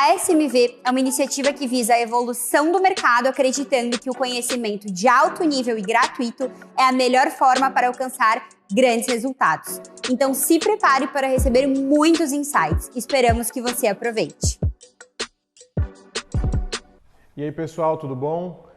A SMV é uma iniciativa que visa a evolução do mercado, acreditando que o conhecimento de alto nível e gratuito é a melhor forma para alcançar grandes resultados. Então se prepare para receber muitos insights. Esperamos que você aproveite. E aí pessoal, tudo bom?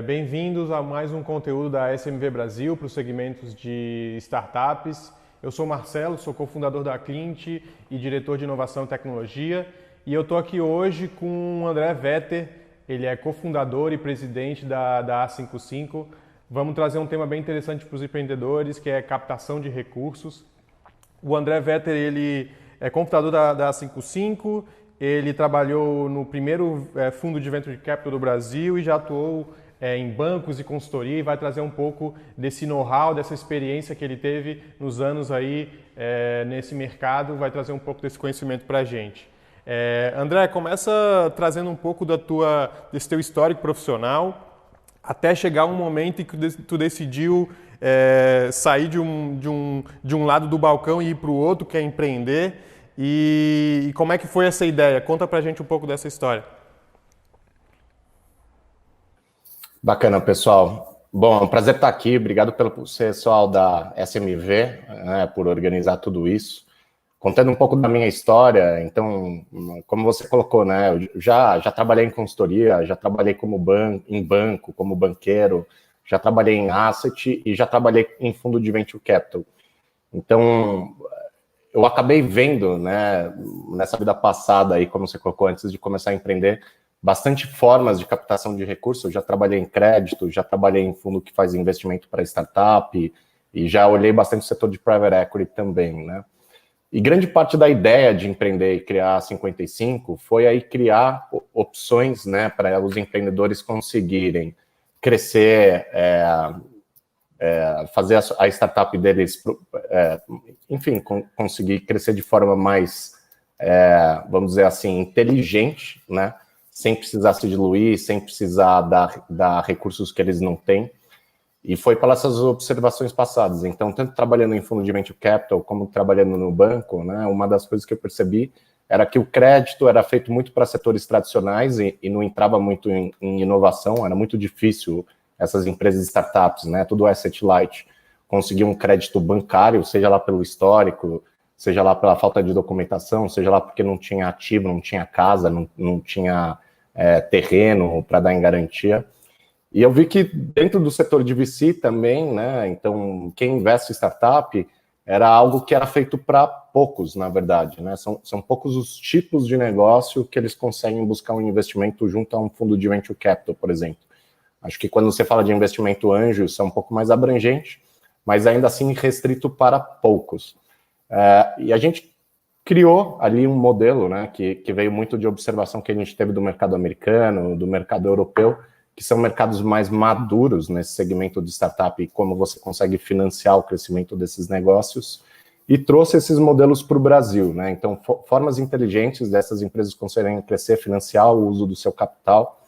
Bem-vindos a mais um conteúdo da SMV Brasil para os segmentos de startups. Eu sou Marcelo, sou cofundador da Clint e diretor de inovação e tecnologia. E eu estou aqui hoje com o André Vetter, ele é cofundador e presidente da A55. Vamos trazer um tema bem interessante para os empreendedores, que é captação de recursos. O André Vetter, ele é cofundador da A55, ele trabalhou no primeiro fundo de Venture Capital do Brasil e já atuou em bancos e consultoria e vai trazer um pouco desse know-how, dessa experiência que ele teve nos anos aí nesse mercado, vai trazer um pouco desse conhecimento para a gente. André, começa trazendo um pouco desse teu histórico profissional até chegar um momento em que tu decidiu sair de um lado do balcão e ir para o outro, que é empreender. E como é que foi essa ideia? Conta pra gente um pouco dessa história. Bacana, pessoal. Bom, é um prazer estar aqui. Obrigado pelo pessoal da SMV, por organizar tudo isso. Contando um pouco da minha história, então, como você colocou, eu já trabalhei em consultoria, já trabalhei em banco, como banqueiro, já trabalhei em asset e já trabalhei em fundo de venture capital. Então, eu acabei vendo, nessa vida passada aí, como você colocou, antes de começar a empreender, bastante formas de captação de recursos. Eu já trabalhei em crédito, já trabalhei em fundo que faz investimento para startup e já olhei bastante o setor de private equity também, E grande parte da ideia de empreender e criar a 55 foi aí criar opções, para os empreendedores conseguirem crescer, fazer a startup deles, enfim, conseguir crescer de forma mais, vamos dizer assim, inteligente, sem precisar se diluir, sem precisar dar recursos que eles não têm. E foi pelas essas observações passadas. Então, tanto trabalhando em fundo de venture capital, como trabalhando no banco, uma das coisas que eu percebi era que o crédito era feito muito para setores tradicionais e não entrava muito em inovação, era muito difícil essas empresas startups, tudo asset light, conseguir um crédito bancário, seja lá pelo histórico, seja lá pela falta de documentação, seja lá porque não tinha ativo, não tinha casa, não tinha terreno para dar em garantia. E eu vi que dentro do setor de VC também, então quem investe em startup era algo que era feito para poucos, na verdade, São poucos os tipos de negócio que eles conseguem buscar um investimento junto a um fundo de venture capital, por exemplo. Acho que quando você fala de investimento anjo, isso é um pouco mais abrangente, mas ainda assim restrito para poucos. E a gente criou ali um modelo, que veio muito de observação que a gente teve do mercado americano, do mercado europeu, que são mercados mais maduros nesse segmento de startup e como você consegue financiar o crescimento desses negócios, e trouxe esses modelos para o Brasil. Então, formas inteligentes dessas empresas conseguirem crescer, financiar o uso do seu capital,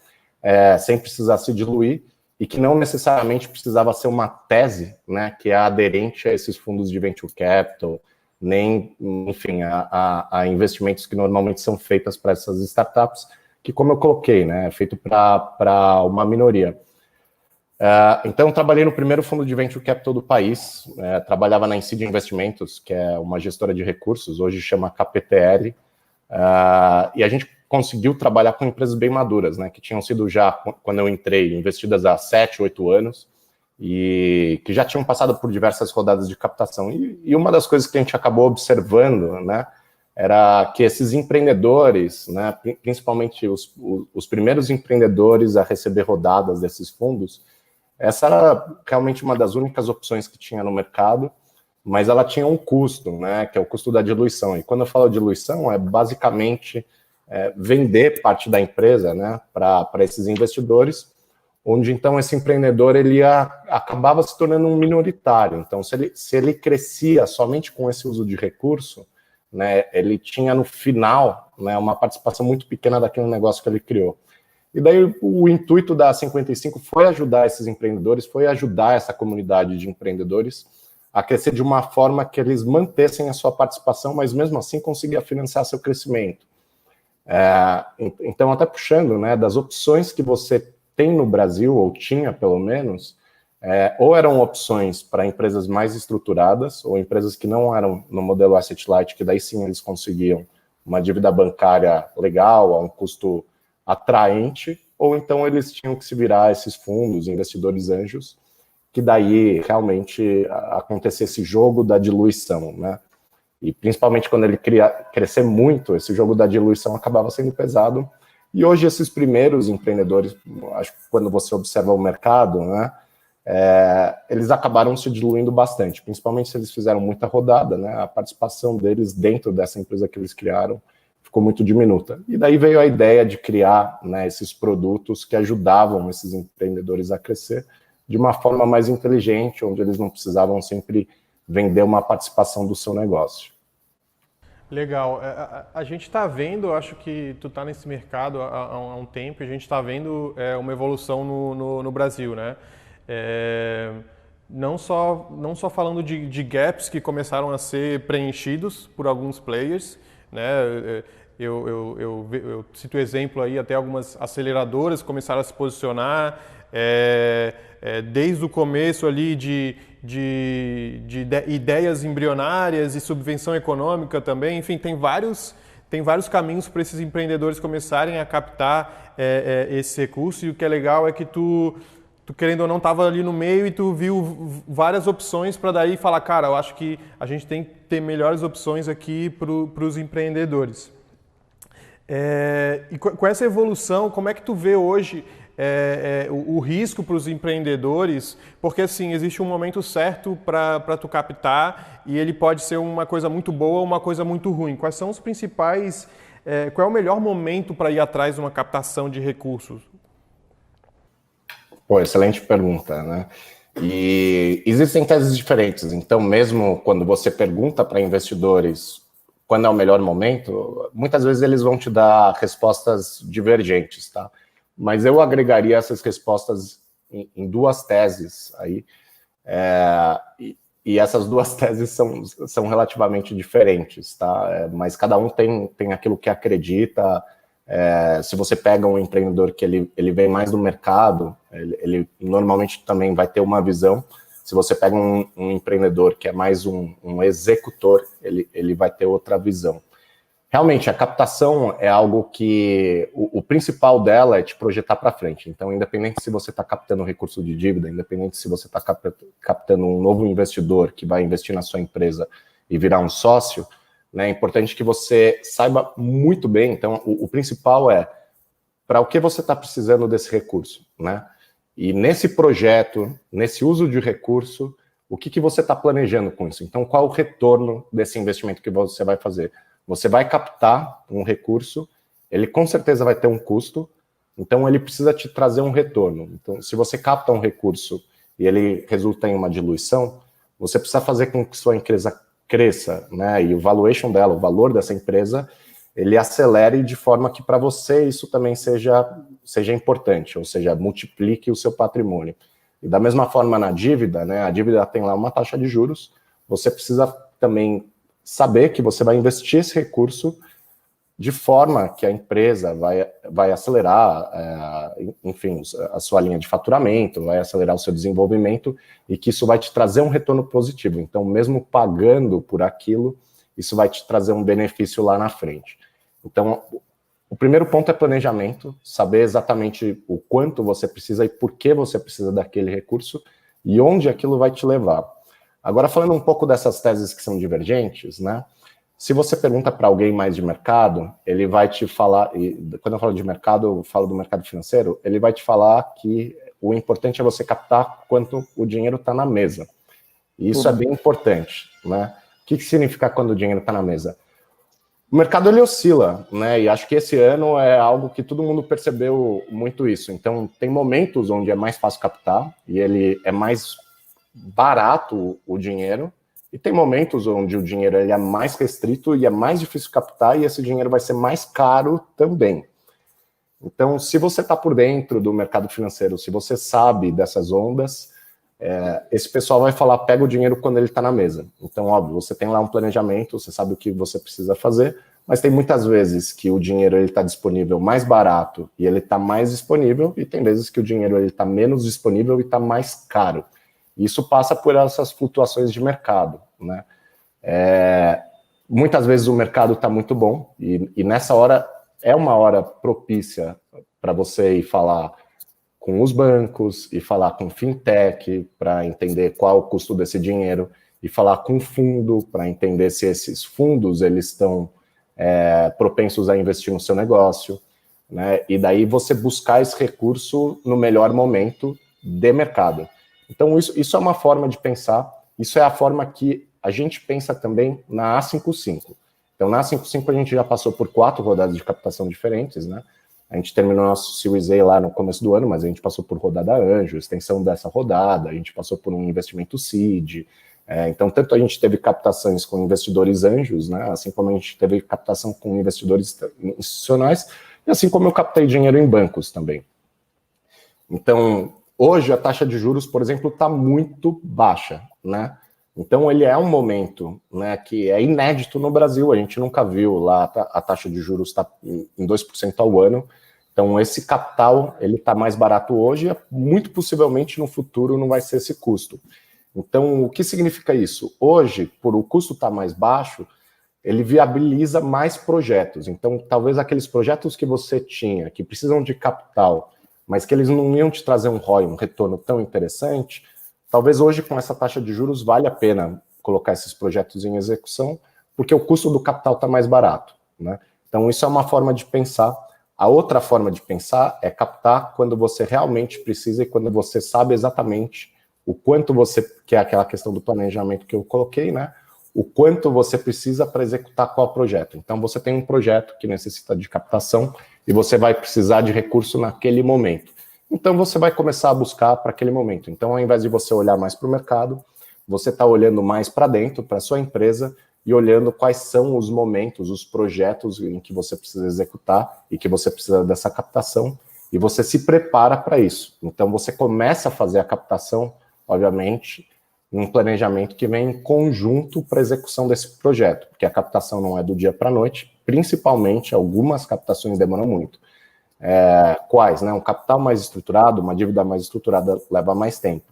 sem precisar se diluir, e que não necessariamente precisava ser uma tese, que é aderente a esses fundos de venture capital, nem, enfim, a investimentos que normalmente são feitos para essas startups, que, como eu coloquei, é feito para uma minoria. Então, trabalhei no primeiro fundo de venture capital do país, trabalhava na Incide Investimentos, que é uma gestora de recursos, hoje chama KPTL, e a gente conseguiu trabalhar com empresas bem maduras, que tinham sido já, quando eu entrei, investidas há 7, 8 anos, e que já tinham passado por diversas rodadas de captação. E uma das coisas que a gente acabou observando, era que esses empreendedores, principalmente os primeiros empreendedores a receber rodadas desses fundos, essa era realmente uma das únicas opções que tinha no mercado, mas ela tinha um custo, que é o custo da diluição. E quando eu falo diluição, é basicamente vender parte da empresa, para esses investidores, onde então esse empreendedor acabava se tornando um minoritário. Então, se ele crescia somente com esse uso de recurso, ele tinha no final uma participação muito pequena daquele negócio que ele criou. E daí o intuito da 55 foi ajudar esses empreendedores, foi ajudar essa comunidade de empreendedores a crescer de uma forma que eles mantessem a sua participação, mas mesmo assim conseguia financiar seu crescimento. Então, até puxando, né, das opções que você tem no Brasil, ou tinha pelo menos, ou eram opções para empresas mais estruturadas, ou empresas que não eram no modelo asset light, que daí sim eles conseguiam uma dívida bancária legal, a um custo atraente, ou então eles tinham que se virar a esses fundos, investidores anjos, que daí realmente acontecia esse jogo da diluição, né? E principalmente quando ele crescer muito, esse jogo da diluição acabava sendo pesado. E hoje esses primeiros empreendedores, acho que quando você observa o mercado, né, eles acabaram se diluindo bastante, principalmente se eles fizeram muita rodada, né? A participação deles dentro dessa empresa que eles criaram ficou muito diminuta. E daí veio a ideia de criar, né, esses produtos que ajudavam esses empreendedores a crescer de uma forma mais inteligente, onde eles não precisavam sempre vender uma participação do seu negócio. Legal. A gente está vendo, eu acho que tu está nesse mercado há um tempo, a gente está vendo uma evolução no Brasil, né? Não só falando de gaps que começaram a ser preenchidos por alguns players, né? Eu cito o exemplo aí, até algumas aceleradoras começaram a se posicionar, desde o começo ali de ideias embrionárias e subvenção econômica também, enfim, tem vários caminhos para esses empreendedores começarem a captar esse recurso, e o que é legal é que tu querendo ou não estava ali no meio e tu viu várias opções para daí falar, cara, eu acho que a gente tem que ter melhores opções aqui para os empreendedores. E com essa evolução, como é que tu vê hoje o risco para os empreendedores? Porque assim, existe um momento certo para tu captar e ele pode ser uma coisa muito boa ou uma coisa muito ruim. Quais são os principais, qual é o melhor momento para ir atrás de uma captação de recursos? Pô, excelente pergunta, né? E existem teses diferentes, então mesmo quando você pergunta para investidores quando é o melhor momento, muitas vezes eles vão te dar respostas divergentes, tá? Mas eu agregaria essas respostas em duas teses aí, e essas duas teses são relativamente diferentes, tá? Mas cada um tem aquilo que acredita. Se você pega um empreendedor que ele vem mais do mercado, ele normalmente também vai ter uma visão. Se você pega um empreendedor que é mais um executor, ele vai ter outra visão. Realmente, a captação é algo que o principal dela é te projetar para frente. Então, independente se você está captando recurso de dívida, independente se você está captando um novo investidor que vai investir na sua empresa e virar um sócio, né, é importante que você saiba muito bem. Então, o principal é para o que você está precisando desse recurso, né? E nesse projeto, nesse uso de recurso, o que você está planejando com isso? Então, qual o retorno desse investimento que você vai fazer? Você vai captar um recurso, ele com certeza vai ter um custo, então ele precisa te trazer um retorno. Então, se você capta um recurso e ele resulta em uma diluição, você precisa fazer com que sua empresa cresça, né? E o valuation dela, o valor dessa empresa, ele acelere de forma que para você isso também seja importante, ou seja, multiplique o seu patrimônio. E da mesma forma na dívida, né? A dívida tem lá uma taxa de juros, você precisa também saber que você vai investir esse recurso de forma que a empresa vai acelerar, enfim, a sua linha de faturamento, vai acelerar o seu desenvolvimento e que isso vai te trazer um retorno positivo. Então, mesmo pagando por aquilo, isso vai te trazer um benefício lá na frente. Então, o primeiro ponto é planejamento, saber exatamente o quanto você precisa e por que você precisa daquele recurso e onde aquilo vai te levar. Agora, falando um pouco dessas teses que são divergentes, né? Se você pergunta para alguém mais de mercado, ele vai te falar, e quando eu falo de mercado, eu falo do mercado financeiro, ele vai te falar que o importante é você captar quanto o dinheiro está na mesa. E isso é bem importante, né? O que significa quando o dinheiro está na mesa? O mercado, ele oscila, né? E acho que esse ano é algo que todo mundo percebeu muito isso. Então, tem momentos onde é mais fácil captar e ele é mais barato o dinheiro, e tem momentos onde o dinheiro ele é mais restrito e é mais difícil captar, e esse dinheiro vai ser mais caro também. Então, se você está por dentro do mercado financeiro, se você sabe dessas ondas, esse pessoal vai falar, pega o dinheiro quando ele está na mesa. Então, óbvio, você tem lá um planejamento, você sabe o que você precisa fazer, mas tem muitas vezes que o dinheiro está disponível mais barato e ele está mais disponível, e tem vezes que o dinheiro está menos disponível e está mais caro. Isso passa por essas flutuações de mercado, né? Muitas vezes o mercado está muito bom e nessa hora é uma hora propícia para você ir falar com os bancos e falar com fintech para entender qual é o custo desse dinheiro e falar com fundo para entender se esses fundos eles estão propensos a investir no seu negócio, né? E daí você buscar esse recurso no melhor momento de mercado. Então isso é uma forma de pensar, isso é a forma que a gente pensa também na A55. Então na A55 a gente já passou por 4 rodadas de captação diferentes, né? A gente terminou nosso Series A lá no começo do ano, mas a gente passou por rodada anjo, extensão dessa rodada, a gente passou por um investimento seed. Então, tanto a gente teve captações com investidores anjos, né, assim como a gente teve captação com investidores institucionais, e assim como eu captei dinheiro em bancos também. Então, hoje a taxa de juros, por exemplo, está muito baixa, né? Então, ele é um momento, né, que é inédito no Brasil, a gente nunca viu lá, a taxa de juros está em 2% ao ano. Então, esse capital, ele está mais barato hoje, e muito possivelmente no futuro não vai ser esse custo. Então, o que significa isso? Hoje, por o custo estar mais baixo, ele viabiliza mais projetos. Então, talvez aqueles projetos que você tinha, que precisam de capital, mas que eles não iam te trazer um ROI, um retorno tão interessante, talvez hoje, com essa taxa de juros, vale a pena colocar esses projetos em execução, porque o custo do capital está mais barato, né? Então, isso é uma forma de pensar. A outra forma de pensar é captar quando você realmente precisa e quando você sabe exatamente o quanto você, que é aquela questão do planejamento que eu coloquei, né? O quanto você precisa para executar qual projeto. Então, você tem um projeto que necessita de captação e você vai precisar de recurso naquele momento. Então, você vai começar a buscar para aquele momento. Então, ao invés de você olhar mais para o mercado, você está olhando mais para dentro, para a sua empresa, e olhando quais são os momentos, os projetos em que você precisa executar e que você precisa dessa captação, e você se prepara para isso. Então, você começa a fazer a captação, obviamente, num planejamento que vem em conjunto para a execução desse projeto, porque a captação não é do dia para a noite, principalmente algumas captações demoram muito. Quais? Né? Um capital mais estruturado, uma dívida mais estruturada leva mais tempo.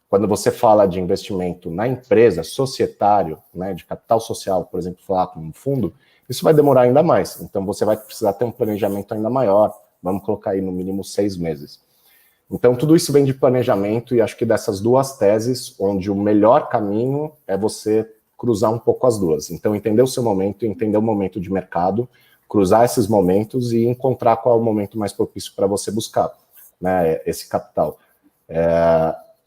Quando você fala de investimento na empresa, societário, né, de capital social, por exemplo, falar com um fundo, isso vai demorar ainda mais. Então, você vai precisar ter um planejamento ainda maior. Vamos colocar aí no mínimo 6 meses. Então, tudo isso vem de planejamento e acho que dessas duas teses, onde o melhor caminho é você cruzar um pouco as duas. Então, entender o seu momento, entender o momento de mercado, cruzar esses momentos e encontrar qual é o momento mais propício para você buscar, né, esse capital.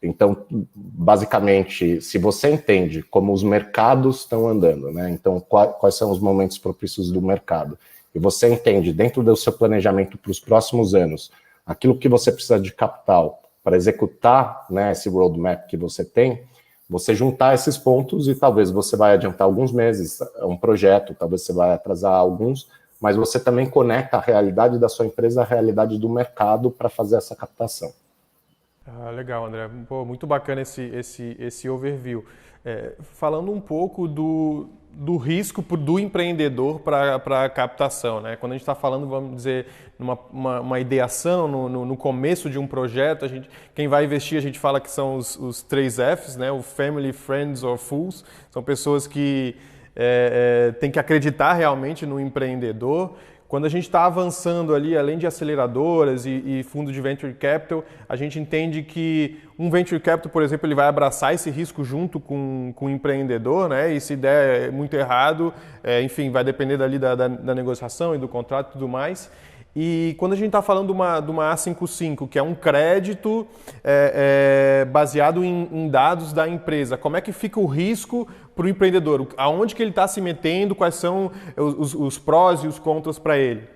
Então, basicamente, se você entende como os mercados estão andando, né, então quais são os momentos propícios do mercado, e você entende dentro do seu planejamento para os próximos anos, aquilo que você precisa de capital para executar, né, esse roadmap que você tem, você juntar esses pontos e talvez você vai adiantar alguns meses um projeto, talvez você vai atrasar alguns, mas você também conecta a realidade da sua empresa à realidade do mercado para fazer essa captação. Legal, André. Pô, muito bacana esse overview. Falando um pouco do risco do empreendedor para a captação, né? Quando a gente está falando, vamos dizer, uma ideação, no começo de um projeto, quem vai investir, a gente fala que são os 3 Fs, né? O Family, Friends or Fools. São pessoas que têm que acreditar realmente no empreendedor. Quando a gente está avançando ali, além de aceleradoras e fundo de Venture Capital, a gente entende que um Venture Capital, por exemplo, ele vai abraçar esse risco junto com o empreendedor, né? E se der muito errado, enfim, vai depender dali da negociação e do contrato e tudo mais. E quando a gente está falando de uma A55, que é um crédito baseado em dados da empresa, como é que fica o risco para o empreendedor? Aonde que ele está se metendo? Quais são os prós e os contras para ele?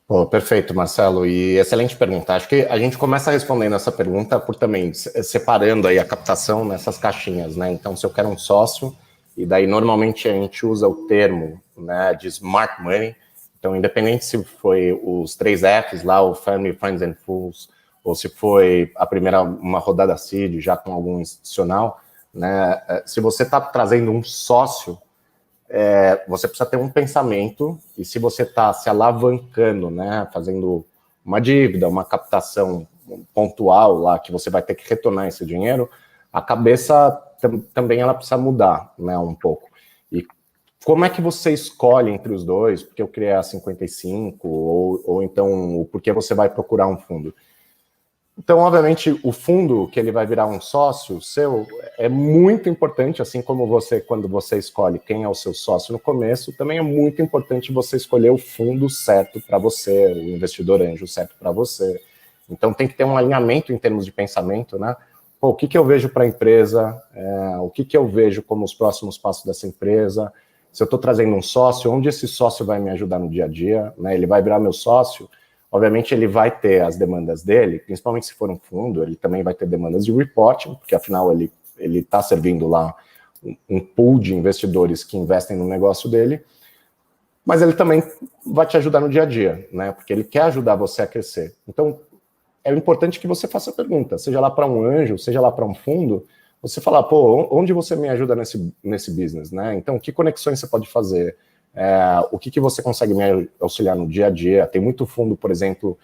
Pô, perfeito, Marcelo, e excelente pergunta. Acho que a gente começa respondendo essa pergunta por também separando aí a captação nessas caixinhas, né? Então, se eu quero um sócio, e daí normalmente a gente usa o termo, né, de smart money. Então, independente se foi os 3 Fs lá, o Family, Friends and Fools, ou se foi uma rodada seed já com algum institucional, né? Se você está trazendo um sócio, você precisa ter um pensamento, e se você está se alavancando, né, fazendo uma dívida, uma captação pontual lá, que você vai ter que retornar esse dinheiro, a cabeça também ela precisa mudar, né, um pouco. E como é que você escolhe entre os dois? Porque eu criei a 55, ou então, por que você vai procurar um fundo? Então, obviamente, o fundo que ele vai virar um sócio seu é muito importante, assim como você, quando você escolhe quem é o seu sócio no começo, também é muito importante você escolher o fundo certo para você, o investidor anjo certo para você. Então, tem que ter um alinhamento em termos de pensamento, né? Pô, o que eu vejo para a empresa, o que eu vejo como os próximos passos dessa empresa, se eu estou trazendo um sócio, onde esse sócio vai me ajudar no dia a dia, né? Ele vai virar meu sócio. Obviamente, ele vai ter as demandas dele, principalmente se for um fundo, ele também vai ter demandas de reporting, porque afinal ele está servindo lá um pool de investidores que investem no negócio dele, mas ele também vai te ajudar no dia a dia, né? Porque ele quer ajudar você a crescer. Então, é importante que você faça a pergunta, seja lá para um anjo, seja lá para um fundo, você falar, pô, onde você me ajuda nesse business, né? Então, que conexões você pode fazer? O que você consegue me auxiliar no dia a dia? Tem muito fundo, por exemplo,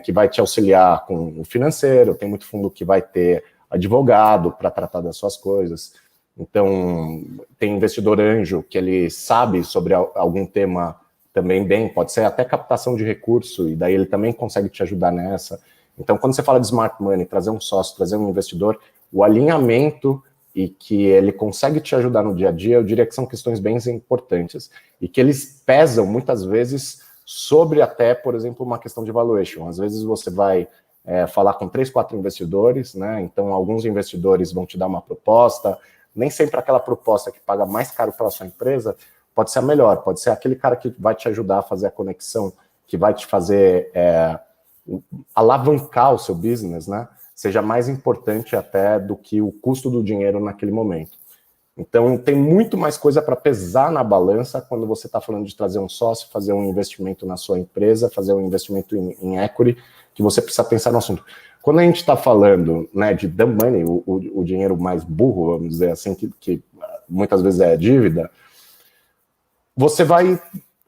que vai te auxiliar com o financeiro, tem muito fundo que vai ter advogado para tratar das suas coisas. Então, tem investidor anjo que ele sabe sobre algum tema também bem, pode ser até captação de recurso, e daí ele também consegue te ajudar nessa. Então, quando você fala de smart money, trazer um sócio, trazer um investidor, o alinhamento e que ele consegue te ajudar no dia a dia, eu diria que são questões bem importantes e que eles pesam muitas vezes sobre até, por exemplo, uma questão de valuation. Às vezes você vai falar com 3, 4 investidores, né? Então alguns investidores vão te dar uma proposta, nem sempre aquela proposta que paga mais caro pela sua empresa pode ser a melhor, pode ser aquele cara que vai te ajudar a fazer a conexão, que vai te fazer alavancar o seu business, né? Seja mais importante até do que o custo do dinheiro naquele momento. Então, tem muito mais coisa para pesar na balança quando você está falando de trazer um sócio, fazer um investimento na sua empresa, fazer um investimento em equity, que você precisa pensar no assunto. Quando a gente está falando, né, de dumb money, o dinheiro mais burro, vamos dizer assim, que muitas vezes é dívida, você vai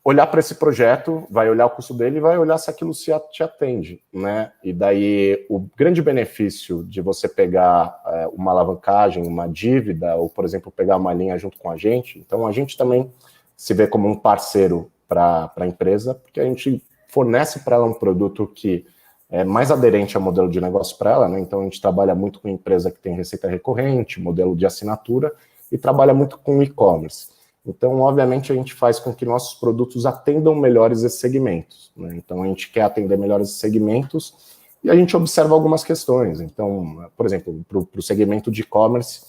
olhar para esse projeto, vai olhar o custo dele e vai olhar se aquilo te atende, né? E daí o grande benefício de você pegar uma alavancagem, uma dívida, ou, por exemplo, pegar uma linha junto com a gente, então a gente também se vê como um parceiro para a empresa, porque a gente fornece para ela um produto que é mais aderente ao modelo de negócio para ela, né? Então a gente trabalha muito com empresa que tem receita recorrente, modelo de assinatura, e trabalha muito com e-commerce. Então, obviamente, a gente faz com que nossos produtos atendam melhores esses segmentos, né? Então, a gente quer atender melhores esses segmentos e a gente observa algumas questões. Então, por exemplo, para o segmento de e-commerce,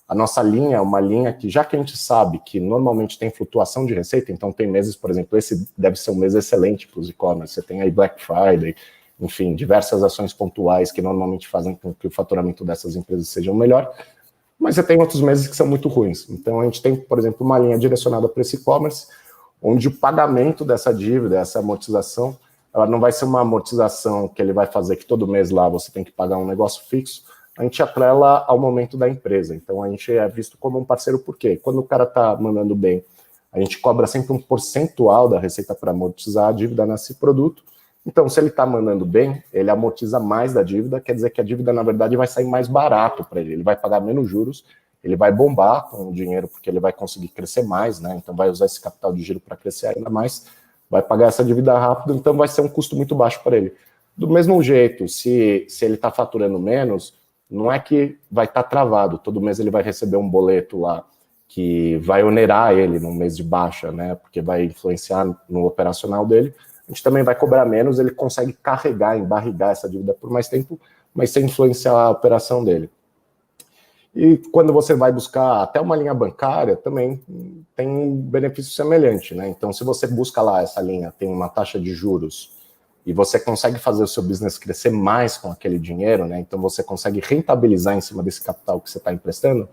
a nossa linha é uma linha que, já que a gente sabe que normalmente tem flutuação de receita, então tem meses, por exemplo, esse deve ser um mês excelente para os e-commerce, você tem aí Black Friday, enfim, diversas ações pontuais que normalmente fazem com que o faturamento dessas empresas seja melhor, mas você tem outros meses que são muito ruins. Então, a gente tem, por exemplo, uma linha direcionada para esse e-commerce, onde o pagamento dessa dívida, essa amortização, ela não vai ser uma amortização que ele vai fazer que todo mês lá você tem que pagar um negócio fixo, a gente atrela ao momento da empresa. Então, a gente é visto como um parceiro, por quê? Quando o cara está mandando bem, a gente cobra sempre um percentual da receita para amortizar a dívida nesse produto. Então, se ele está mandando bem, ele amortiza mais da dívida, quer dizer que a dívida, na verdade, vai sair mais barato para ele. Ele vai pagar menos juros, ele vai bombar com o dinheiro, porque ele vai conseguir crescer mais, né? Então, vai usar esse capital de giro para crescer ainda mais, vai pagar essa dívida rápido, então vai ser um custo muito baixo para ele. Do mesmo jeito, se ele está faturando menos, não é que vai estar travado. Todo mês ele vai receber um boleto lá que vai onerar ele num mês de baixa, né? Porque vai influenciar no operacional dele. A gente também vai cobrar menos, ele consegue carregar, embarrigar essa dívida por mais tempo, mas sem influenciar a operação dele. E quando você vai buscar até uma linha bancária, também tem um benefício semelhante, né? Então, se você busca lá essa linha, tem uma taxa de juros, e você consegue fazer o seu business crescer mais com aquele dinheiro, né? Então, você consegue rentabilizar em cima desse capital que você está emprestando,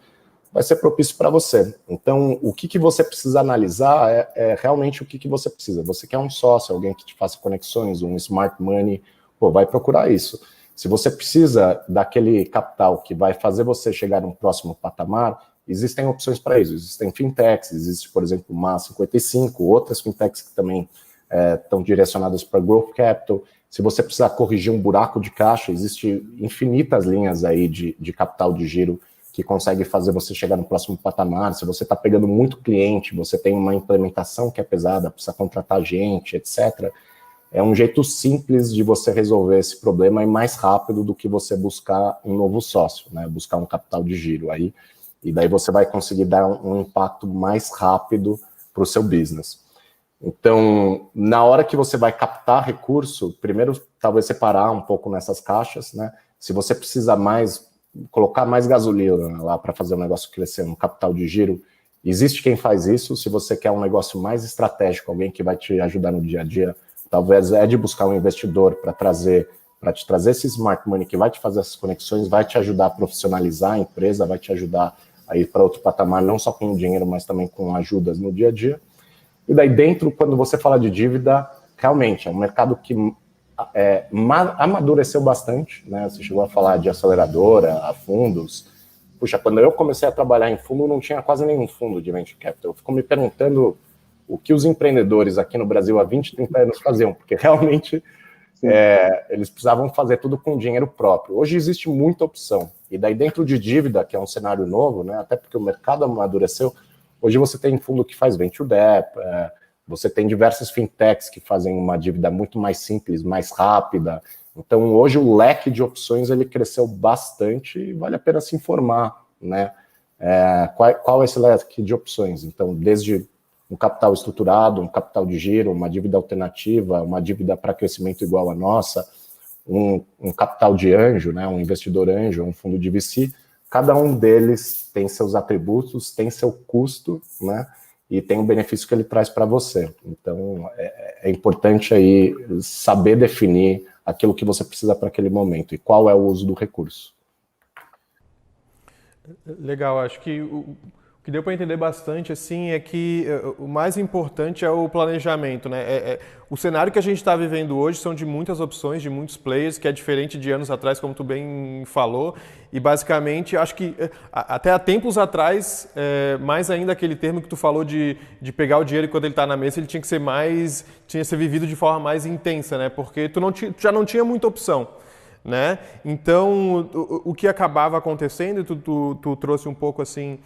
vai ser propício para você. Então, o que você precisa analisar é realmente o que você precisa. Você quer um sócio, alguém que te faça conexões, um smart money, pô, vai procurar isso. Se você precisa daquele capital que vai fazer você chegar num próximo patamar, existem opções para isso. Existem fintechs, existe, por exemplo, uma 55, outras fintechs que também estão direcionadas para growth capital. Se você precisar corrigir um buraco de caixa, existe infinitas linhas aí de capital de giro que consegue fazer você chegar no próximo patamar. Se você está pegando muito cliente, você tem uma implementação que é pesada, precisa contratar gente, etc. É um jeito simples de você resolver esse problema e mais rápido do que você buscar um novo sócio, né? Buscar um capital de giro aí. E daí você vai conseguir dar um impacto mais rápido para o seu business. Então, na hora que você vai captar recurso, primeiro talvez separar um pouco nessas caixas, né? Se você precisa colocar mais gasolina lá para fazer o negócio crescer, um capital de giro, existe quem faz isso. Se você quer um negócio mais estratégico, alguém que vai te ajudar no dia a dia, talvez é de buscar um investidor para te trazer esse smart money que vai te fazer essas conexões, vai te ajudar a profissionalizar a empresa, vai te ajudar a ir para outro patamar, não só com dinheiro, mas também com ajudas no dia a dia. E daí dentro, quando você fala de dívida, realmente é um mercado que amadureceu bastante, né? Você chegou a falar de aceleradora, a fundos. Puxa, quando eu comecei a trabalhar em fundo, não tinha quase nenhum fundo de venture capital. Eu fico me perguntando o que os empreendedores aqui no Brasil há 20, 30 anos faziam, porque realmente eles precisavam fazer tudo com dinheiro próprio. Hoje existe muita opção. E daí dentro de dívida, que é um cenário novo, né? Até porque o mercado amadureceu, hoje você tem fundo que faz venture debt, você tem diversas fintechs que fazem uma dívida muito mais simples, mais rápida. Então, hoje o leque de opções ele cresceu bastante e vale a pena se informar, né? Qual é esse leque de opções? Então, desde um capital estruturado, um capital de giro, uma dívida alternativa, uma dívida para crescimento igual a nossa, um capital de anjo, né? Um investidor anjo, um fundo de VC. Cada um deles tem seus atributos, tem seu custo, né? E tem o benefício que ele traz para você. Então, é importante aí saber definir aquilo que você precisa para aquele momento e qual é o uso do recurso. Legal, acho que o que deu para entender bastante assim é que o mais importante é o planejamento, né? O cenário que a gente está vivendo hoje são de muitas opções, de muitos players, que é diferente de anos atrás, como tu bem falou, e basicamente acho que até há tempos atrás, mais ainda aquele termo que tu falou de pegar o dinheiro e quando ele está na mesa, ele tinha que ser vivido de forma mais intensa, né? Porque tu já não tinha muita opção. Né? Então, o que acabava acontecendo, tu trouxe um pouco assim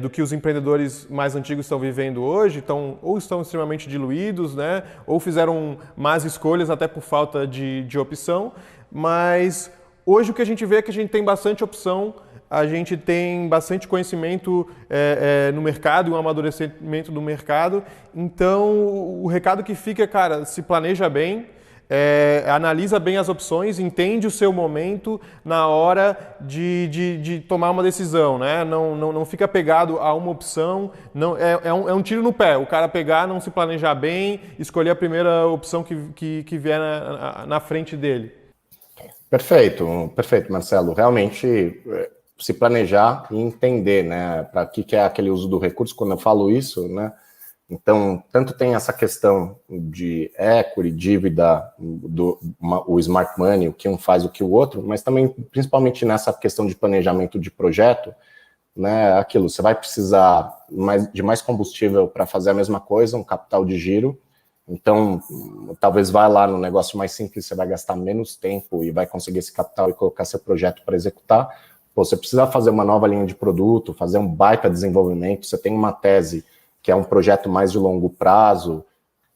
do que os empreendedores mais antigos estão vivendo hoje, ou estão extremamente diluídos, né? Ou fizeram más escolhas até por falta de opção, mas hoje o que a gente vê é que a gente tem bastante opção, a gente tem bastante conhecimento no mercado, um amadurecimento do mercado, então o recado que fica é, cara, se planeja bem, analisa bem as opções, entende o seu momento na hora de tomar uma decisão, né? Não fica pegado a uma opção, é um tiro no pé, o cara pegar, não se planejar bem, escolher a primeira opção que vier na frente dele. Perfeito, Marcelo. Realmente se planejar e entender, né, para que é aquele uso do recurso, quando eu falo isso, né? Então, tanto tem essa questão de equity, dívida, o smart money, o que um faz o que o outro, mas também, principalmente nessa questão de planejamento de projeto, né, aquilo, você vai precisar de mais combustível para fazer a mesma coisa, um capital de giro, então, talvez vá lá no negócio mais simples, você vai gastar menos tempo e vai conseguir esse capital e colocar seu projeto para executar. Pô, você precisa fazer uma nova linha de produto, fazer um baita desenvolvimento, você tem uma tese que é um projeto mais de longo prazo,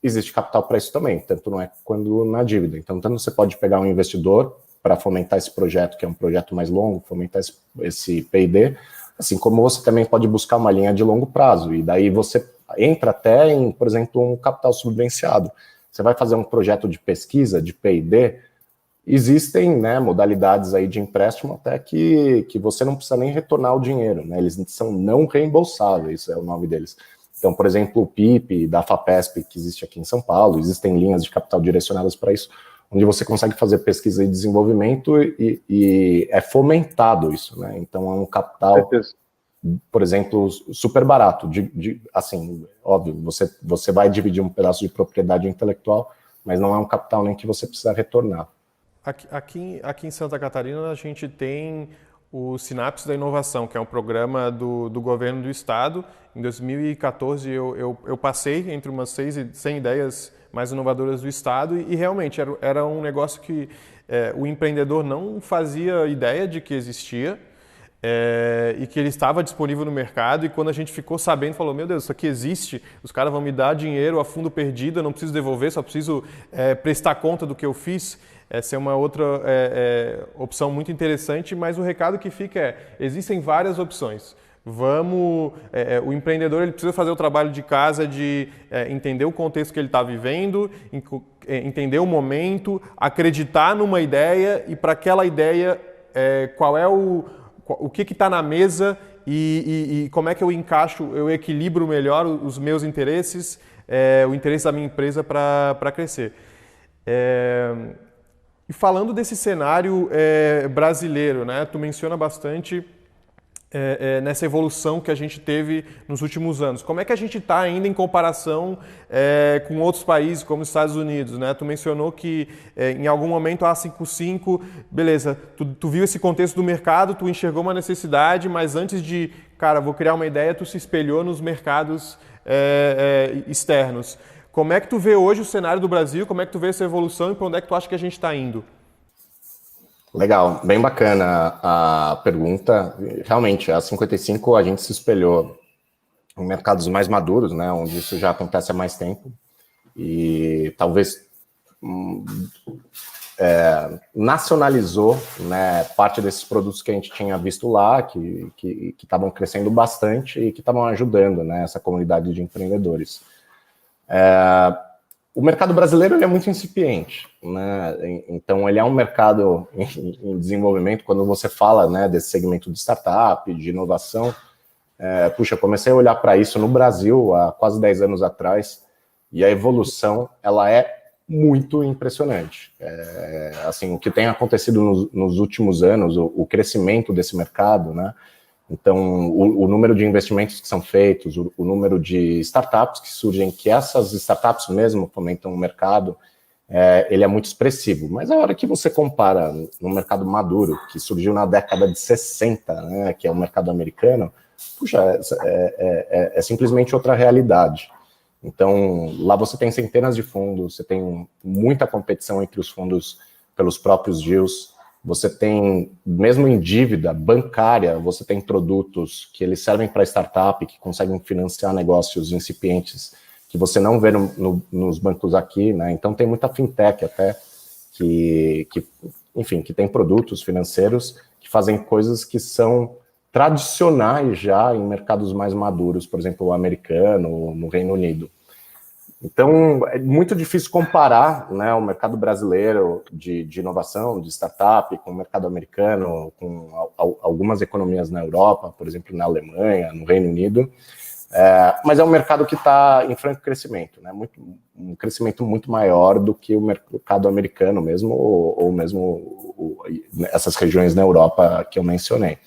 existe capital para isso também, tanto no equity quanto na dívida. Então, tanto você pode pegar um investidor para fomentar esse projeto, que é um projeto mais longo, fomentar esse P&D, assim como você também pode buscar uma linha de longo prazo, e daí você entra até em, por exemplo, um capital subvenciado. Você vai fazer um projeto de pesquisa, de P&D, existem, né, modalidades aí de empréstimo até que você não precisa nem retornar o dinheiro, né? Eles são não reembolsáveis, é o nome deles. Então, por exemplo, o PIP da FAPESP, que existe aqui em São Paulo, existem linhas de capital direcionadas para isso, onde você consegue fazer pesquisa e desenvolvimento e é fomentado isso, né? Então, é um capital, por exemplo, super barato. Assim, óbvio, você vai dividir um pedaço de propriedade intelectual, mas não é um capital nem que você precisa retornar. Aqui em Santa Catarina, a gente tem o Sinapse da Inovação, que é um programa do governo do estado. Em 2014 eu passei entre umas 100 ideias mais inovadoras do estado e realmente era um negócio que o empreendedor não fazia ideia de que existia e que ele estava disponível no mercado, e quando a gente ficou sabendo, falou, meu Deus, isso aqui existe, os caras vão me dar dinheiro a fundo perdido, eu não preciso devolver, só preciso prestar conta do que eu fiz. Essa é uma outra opção muito interessante, mas o recado que fica existem várias opções. O empreendedor ele precisa fazer o trabalho de casa de entender o contexto que ele está vivendo, entender o momento, acreditar numa ideia e para aquela ideia qual é o que está na mesa e como é que eu encaixo, eu equilibro melhor os meus interesses, o interesse da minha empresa para crescer. E falando desse cenário brasileiro, né, tu menciona bastante nessa evolução que a gente teve nos últimos anos. Como é que a gente está ainda em comparação com outros países, como os Estados Unidos, né? Tu mencionou que em algum momento a 55, beleza, tu viu esse contexto do mercado, tu enxergou uma necessidade, mas antes de, cara, vou criar uma ideia, tu se espelhou nos mercados externos. Como é que tu vê hoje o cenário do Brasil, como é que tu vê essa evolução e para onde é que tu acha que a gente está indo? Legal, bem bacana a pergunta. Realmente, a 55 a gente se espelhou em mercados mais maduros, né, onde isso já acontece há mais tempo, e talvez nacionalizou, né, parte desses produtos que a gente tinha visto lá, que estavam crescendo bastante e que estavam ajudando, né, essa comunidade de empreendedores. O mercado brasileiro ele é muito incipiente, né? Então ele é um mercado em desenvolvimento. Quando você fala, né, desse segmento de startup, de inovação, puxa, eu comecei a olhar para isso no Brasil há quase 10 anos atrás, e a evolução ela é muito impressionante. Assim, o que tem acontecido nos últimos anos, o crescimento desse mercado, né? Então, o número de investimentos que são feitos, o número de startups que surgem, que essas startups mesmo fomentam o mercado, ele é muito expressivo. Mas a hora que você compara no mercado maduro, que surgiu na década de 60, né, que é o mercado americano, puxa, é simplesmente outra realidade. Então, lá você tem centenas de fundos, você tem muita competição entre os fundos pelos próprios deals. Você tem, mesmo em dívida bancária, você tem produtos que eles servem para startup, que conseguem financiar negócios incipientes, que você não vê nos bancos aqui, né? Então tem muita fintech até, enfim, que tem produtos financeiros que fazem coisas que são tradicionais já em mercados mais maduros, por exemplo, o americano, no Reino Unido. Então, é muito difícil comparar, né, o mercado brasileiro de inovação, de startup, com o mercado americano, com algumas economias na Europa, por exemplo, na Alemanha, no Reino Unido, mas é um mercado que está em franco crescimento, né, um crescimento muito maior do que o mercado americano mesmo, ou mesmo essas regiões na Europa que eu mencionei.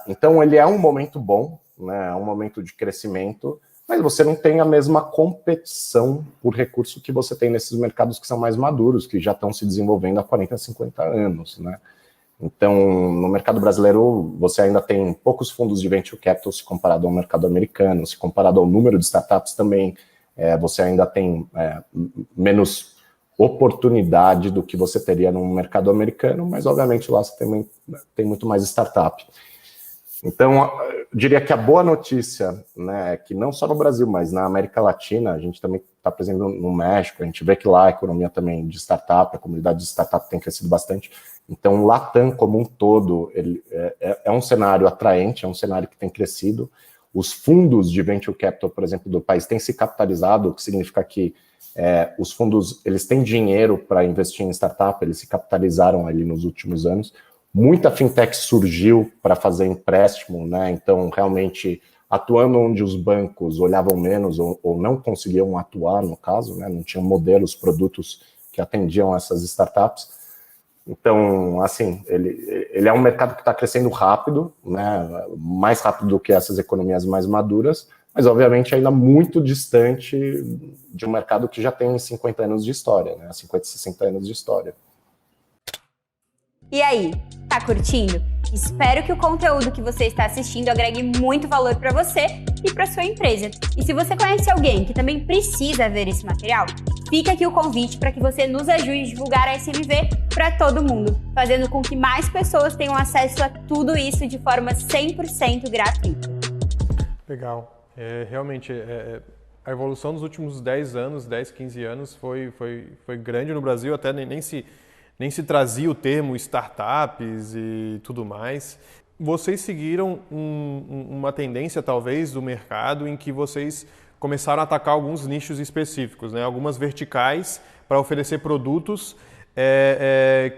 Então, ele é um momento bom, né, é um momento de crescimento, mas você não tem a mesma competição por recurso que você tem nesses mercados que são mais maduros, que já estão se desenvolvendo há 40, 50 anos, né? Então, no mercado brasileiro, você ainda tem poucos fundos de venture capital se comparado ao mercado americano, se comparado ao número de startups também, você ainda tem menos oportunidade do que você teria no mercado americano, mas obviamente lá você tem muito mais startup. Então, eu diria que a boa notícia, né, é que não só no Brasil, mas na América Latina, a gente também está presente no México, a gente vê que lá a economia também de startup, a comunidade de startup tem crescido bastante. Então, o Latam como um todo, ele é um cenário atraente, é um cenário que tem crescido. Os fundos de venture capital, por exemplo, do país têm se capitalizado, o que significa que os fundos, eles têm dinheiro para investir em startup, eles se capitalizaram ali nos últimos anos. Muita fintech surgiu para fazer empréstimo, né? Então, realmente, atuando onde os bancos olhavam menos ou não conseguiam atuar, no caso, né? Não tinham modelos, produtos que atendiam essas startups. Então, assim, ele é um mercado que está crescendo rápido, né? Mais rápido do que essas economias mais maduras, mas, obviamente, ainda muito distante de um mercado que já tem 50 anos de história, né? 50, 60 anos de história. E aí, Tá curtindo? Espero que o conteúdo que você está assistindo agregue muito valor para você e para sua empresa. E se você conhece alguém que também precisa ver esse material, fica aqui o convite para que você nos ajude a divulgar a SMV para todo mundo, fazendo com que mais pessoas tenham acesso a tudo isso de forma 100% gratuita. Legal. Realmente, a evolução dos últimos 10 anos, 10, 15 anos foi grande no Brasil, até nem se trazia o termo startups e tudo mais. Vocês seguiram uma tendência, talvez, do mercado em que vocês começaram a atacar alguns nichos específicos, né? Algumas verticais para oferecer produtos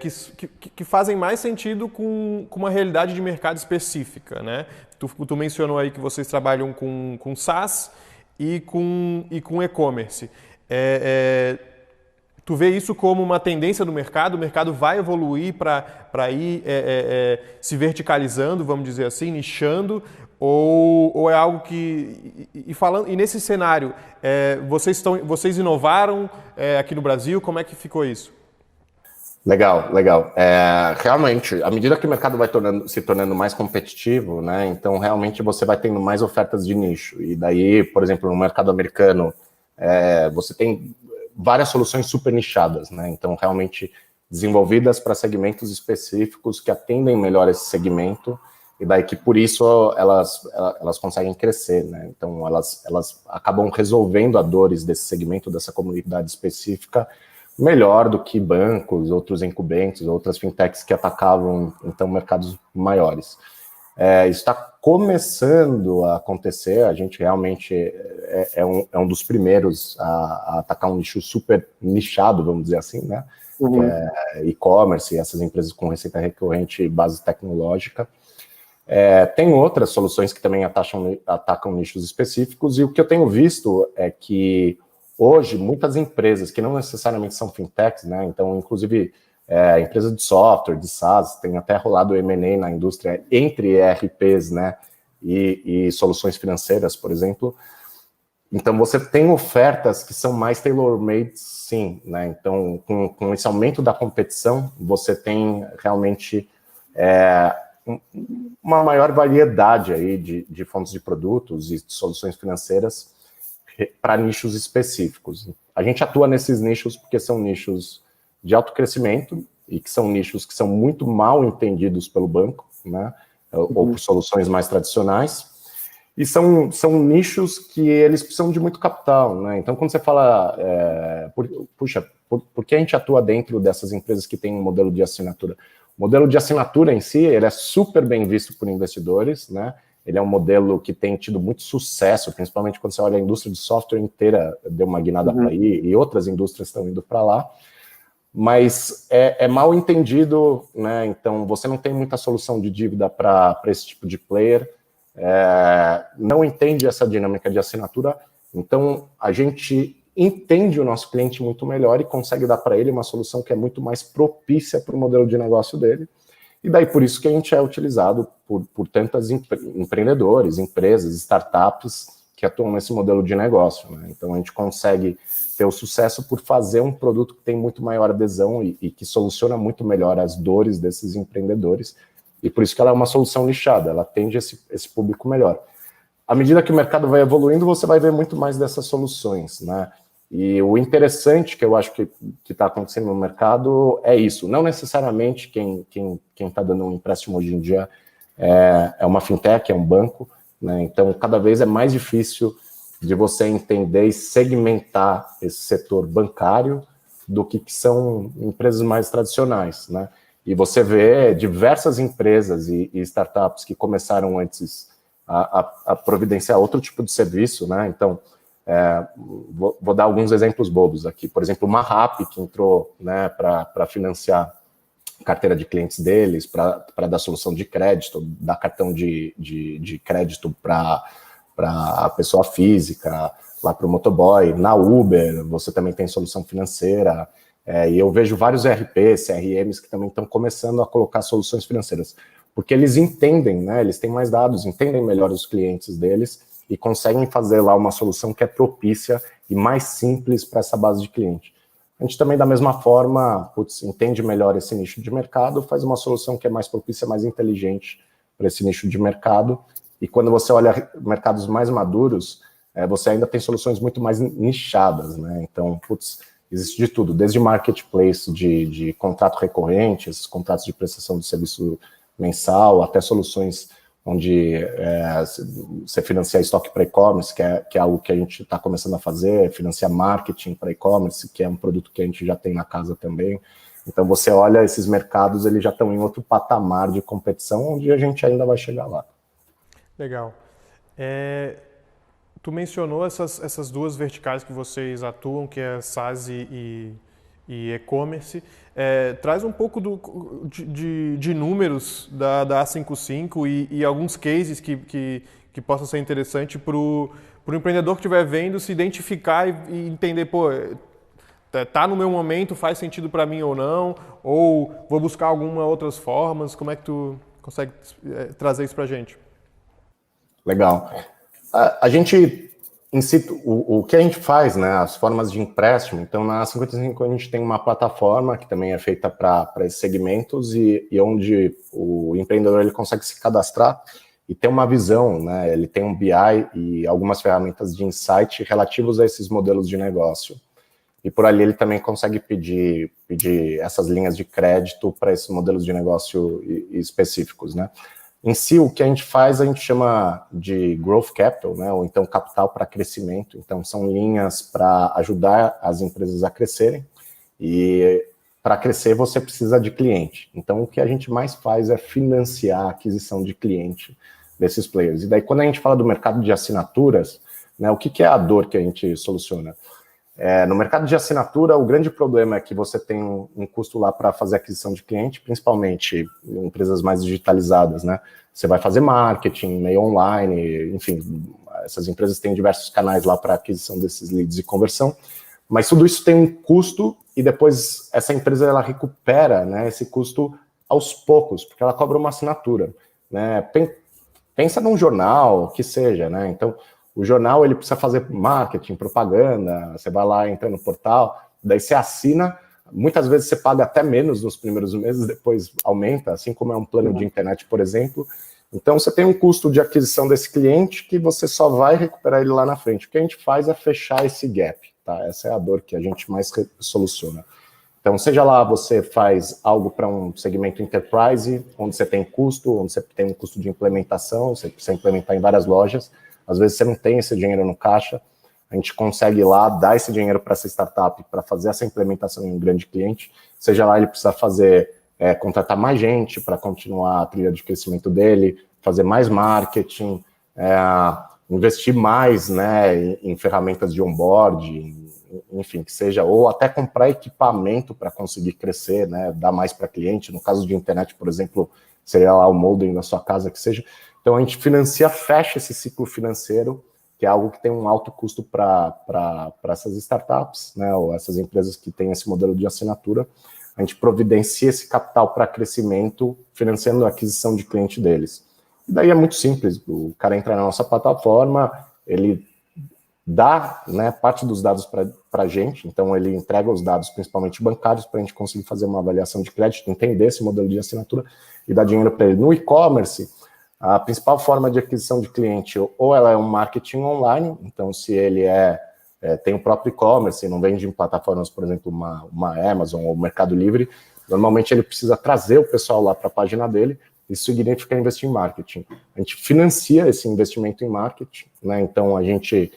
que fazem mais sentido com uma realidade de mercado específica, né? Tu mencionou aí que vocês trabalham com SaaS e com e-commerce. Tu vê isso como uma tendência do mercado? O mercado vai evoluir para ir se verticalizando, vamos dizer assim, nichando? Ou é algo que... E nesse cenário, vocês inovaram aqui no Brasil? Como é que ficou isso? Legal. Realmente, à medida que o mercado vai se tornando mais competitivo, né, então realmente você vai tendo mais ofertas de nicho. E daí, por exemplo, no mercado americano, você tem várias soluções super nichadas, né? Então, realmente desenvolvidas para segmentos específicos que atendem melhor esse segmento, e daí que por isso elas conseguem crescer, né? Então, elas acabam resolvendo as dores desse segmento, dessa comunidade específica, melhor do que bancos, outros incumbentes, outras fintechs que atacavam, então, mercados maiores. Isso está começando a acontecer, a gente realmente é um dos primeiros a atacar um nicho super nichado, vamos dizer assim, né? Que é e-commerce e essas empresas com receita recorrente e base tecnológica. Tem outras soluções que também atacam nichos específicos, e o que eu tenho visto é que hoje muitas empresas que não necessariamente são fintechs, né? Então, inclusive, empresas de software, de SaaS, tem até rolado M&A na indústria entre ERPs, né, e soluções financeiras, por exemplo. Então, você tem ofertas que são mais tailor-made, sim, né? Então, com esse aumento da competição, você tem realmente uma maior variedade aí de fontes de produtos e de soluções financeiras para nichos específicos. A gente atua nesses nichos porque são nichos de alto crescimento e que são nichos que são muito mal entendidos pelo banco, né, ou por soluções mais tradicionais, e são nichos que eles precisam de muito capital, né? Então, quando você fala, por que a gente atua dentro dessas empresas que têm um modelo de assinatura? O modelo de assinatura em si, ele é super bem visto por investidores, né? Ele é um modelo que tem tido muito sucesso, principalmente quando você olha a indústria de software inteira, deu uma guinada para aí, e outras indústrias estão indo para lá. Mas é mal entendido, né? Então, você não tem muita solução de dívida para esse tipo de player, não entende essa dinâmica de assinatura, então a gente entende o nosso cliente muito melhor e consegue dar para ele uma solução que é muito mais propícia para o modelo de negócio dele, e daí por isso que a gente é utilizado por tantos empreendedores, empresas, startups que atuam nesse modelo de negócio, né? Então a gente consegue ter o sucesso por fazer um produto que tem muito maior adesão e que soluciona muito melhor as dores desses empreendedores, e por isso que ela é uma solução nichada, ela atende esse público melhor. À medida que o mercado vai evoluindo, você vai ver muito mais dessas soluções, né? E o interessante que eu acho que está acontecendo no mercado é isso, não necessariamente quem está dando um empréstimo hoje em dia é uma fintech, é um banco, né? Então cada vez é mais difícil de você entender e segmentar esse setor bancário do que são empresas mais tradicionais, né? E você vê diversas empresas e startups que começaram antes a providenciar outro tipo de serviço, né? Então, vou dar alguns exemplos bobos aqui. Por exemplo, uma Rappi, que entrou, né, para financiar a carteira de clientes deles, para dar solução de crédito, dar cartão de crédito para a pessoa física, lá para o motoboy. Na Uber, você também tem solução financeira. E eu vejo vários ERPs, CRMs que também estão começando a colocar soluções financeiras, porque eles entendem, né? Eles têm mais dados, entendem melhor os clientes deles e conseguem fazer lá uma solução que é propícia e mais simples para essa base de cliente. A gente também, da mesma forma, entende melhor esse nicho de mercado, faz uma solução que é mais propícia, mais inteligente para esse nicho de mercado. E quando você olha mercados mais maduros, você ainda tem soluções muito mais nichadas, né? Então, existe de tudo, desde marketplace de contrato recorrente, esses contratos de prestação de serviço mensal, até soluções onde você financia estoque para e-commerce, que é algo que a gente está começando a fazer, financiar marketing para e-commerce, que é um produto que a gente já tem na casa também. Então, você olha esses mercados, eles já estão em outro patamar de competição, onde a gente ainda vai chegar lá. Legal. Tu mencionou essas duas verticais que vocês atuam, que é SaaS e e-commerce. Traz um pouco de números da A55 e alguns cases que possam ser interessantes para o empreendedor que estiver vendo se identificar e entender, pô, tá no meu momento, faz sentido para mim ou não, ou vou buscar algumas outras formas. Como é que tu consegue trazer isso para a gente? Legal. A gente, o que a gente faz, né, as formas de empréstimo, então na 55 a gente tem uma plataforma que também é feita para esses segmentos e onde o empreendedor ele consegue se cadastrar e ter uma visão, né, ele tem um BI e algumas ferramentas de insight relativos a esses modelos de negócio. E por ali ele também consegue pedir essas linhas de crédito para esses modelos de negócio específicos, né. Em si, o que a gente faz, a gente chama de Growth Capital, né, ou então capital para crescimento. Então, são linhas para ajudar as empresas a crescerem. E para crescer, você precisa de cliente. Então, o que a gente mais faz é financiar a aquisição de cliente desses players. E daí, quando a gente fala do mercado de assinaturas, né, o que é a dor que a gente soluciona? No mercado de assinatura, o grande problema é que você tem um custo lá para fazer aquisição de cliente, principalmente em empresas mais digitalizadas, né? Você vai fazer marketing, meio online, enfim, essas empresas têm diversos canais lá para aquisição desses leads e conversão, mas tudo isso tem um custo e depois essa empresa ela recupera, né, esse custo aos poucos, porque ela cobra uma assinatura, né? Pensa num jornal, que seja, né? Então, o jornal, ele precisa fazer marketing, propaganda, você vai lá, entra no portal, daí você assina, muitas vezes você paga até menos nos primeiros meses, depois aumenta, assim como é um plano de internet, por exemplo. Então, você tem um custo de aquisição desse cliente que você só vai recuperar ele lá na frente. O que a gente faz é fechar esse gap, tá? Essa é a dor que a gente mais soluciona. Então, seja lá você faz algo para um segmento enterprise, onde você tem custo, onde você tem um custo de implementação, você precisa implementar em várias lojas, às vezes você não tem esse dinheiro no caixa, a gente consegue lá dar esse dinheiro para essa startup para fazer essa implementação em um grande cliente, seja lá ele precisa fazer, contratar mais gente para continuar a trilha de crescimento dele, fazer mais marketing, investir mais, né, em ferramentas de onboard, enfim, que seja, ou até comprar equipamento para conseguir crescer, né, dar mais para cliente, no caso de internet, por exemplo, seria lá o modem da sua casa, que seja. Então, a gente fecha esse ciclo financeiro, que é algo que tem um alto custo para essas startups, né, ou essas empresas que têm esse modelo de assinatura. A gente providencia esse capital para crescimento, financiando a aquisição de cliente deles. E daí é muito simples, o cara entra na nossa plataforma, ele dá, né, parte dos dados para a gente, então ele entrega os dados, principalmente bancários, para a gente conseguir fazer uma avaliação de crédito, entender esse modelo de assinatura e dar dinheiro para ele. No e-commerce, a principal forma de aquisição de cliente, ou ela é um marketing online, então se ele tem o próprio e-commerce, não vende em plataformas, por exemplo, uma Amazon ou Mercado Livre, normalmente ele precisa trazer o pessoal lá para a página dele, isso significa investir em marketing. A gente financia esse investimento em marketing, né? Então a gente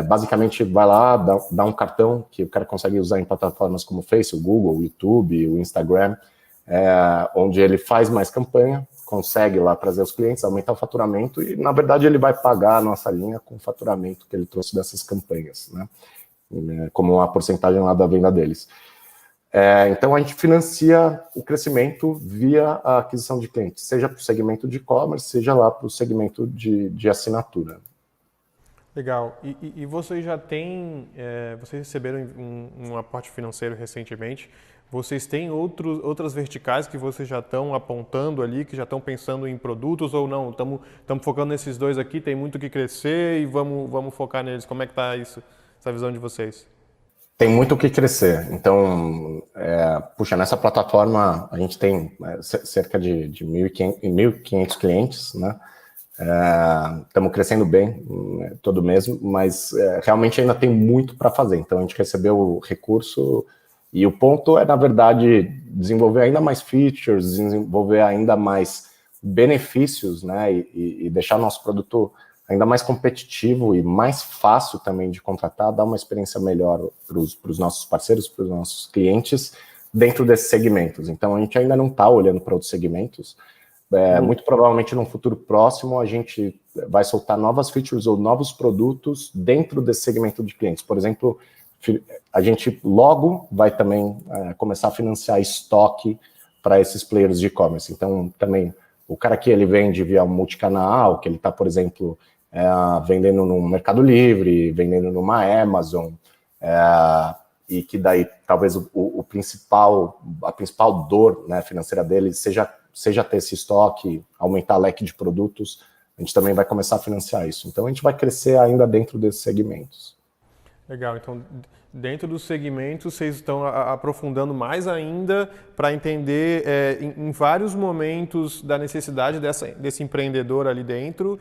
basicamente vai lá, dá um cartão que o cara consegue usar em plataformas como o Facebook, o Google, o YouTube, o Instagram, onde ele faz mais campanha, consegue lá trazer os clientes, aumentar o faturamento e, na verdade, ele vai pagar a nossa linha com o faturamento que ele trouxe dessas campanhas, né? Como uma porcentagem lá da venda deles. Então, a gente financia o crescimento via a aquisição de clientes, seja para o segmento de e-commerce, seja lá para o segmento de assinatura. Legal. E vocês já têm, vocês receberam um aporte financeiro recentemente, vocês têm outras verticais que vocês já estão apontando ali, que já estão pensando em produtos ou não? Estamos focando nesses dois aqui, tem muito que crescer e vamos focar neles. Como é que está isso, essa visão de vocês? Tem muito o que crescer. Então, puxa, nessa plataforma a gente tem cerca de 1.500 clientes, né? Estamos crescendo bem todo mês, mas realmente ainda tem muito para fazer. Então, a gente recebeu o recurso e o ponto é, na verdade, desenvolver ainda mais features, desenvolver ainda mais benefícios, né? E deixar nosso produto ainda mais competitivo e mais fácil também de contratar, dar uma experiência melhor para os nossos parceiros, para os nossos clientes, dentro desses segmentos. Então, a gente ainda não está olhando para outros segmentos. Muito provavelmente, num futuro próximo, a gente vai soltar novas features ou novos produtos dentro desse segmento de clientes. Por exemplo, a gente logo vai também começar a financiar estoque para esses players de e-commerce. Então, também, o cara que ele vende via multicanal, que ele está, por exemplo, vendendo no Mercado Livre, vendendo numa Amazon, e que daí talvez a principal dor, né, financeira dele seja ter esse estoque, aumentar a leque de produtos, a gente também vai começar a financiar isso. Então a gente vai crescer ainda dentro desses segmentos. Legal, então dentro dos segmentos vocês estão aprofundando mais ainda para entender em vários momentos da necessidade desse empreendedor ali dentro,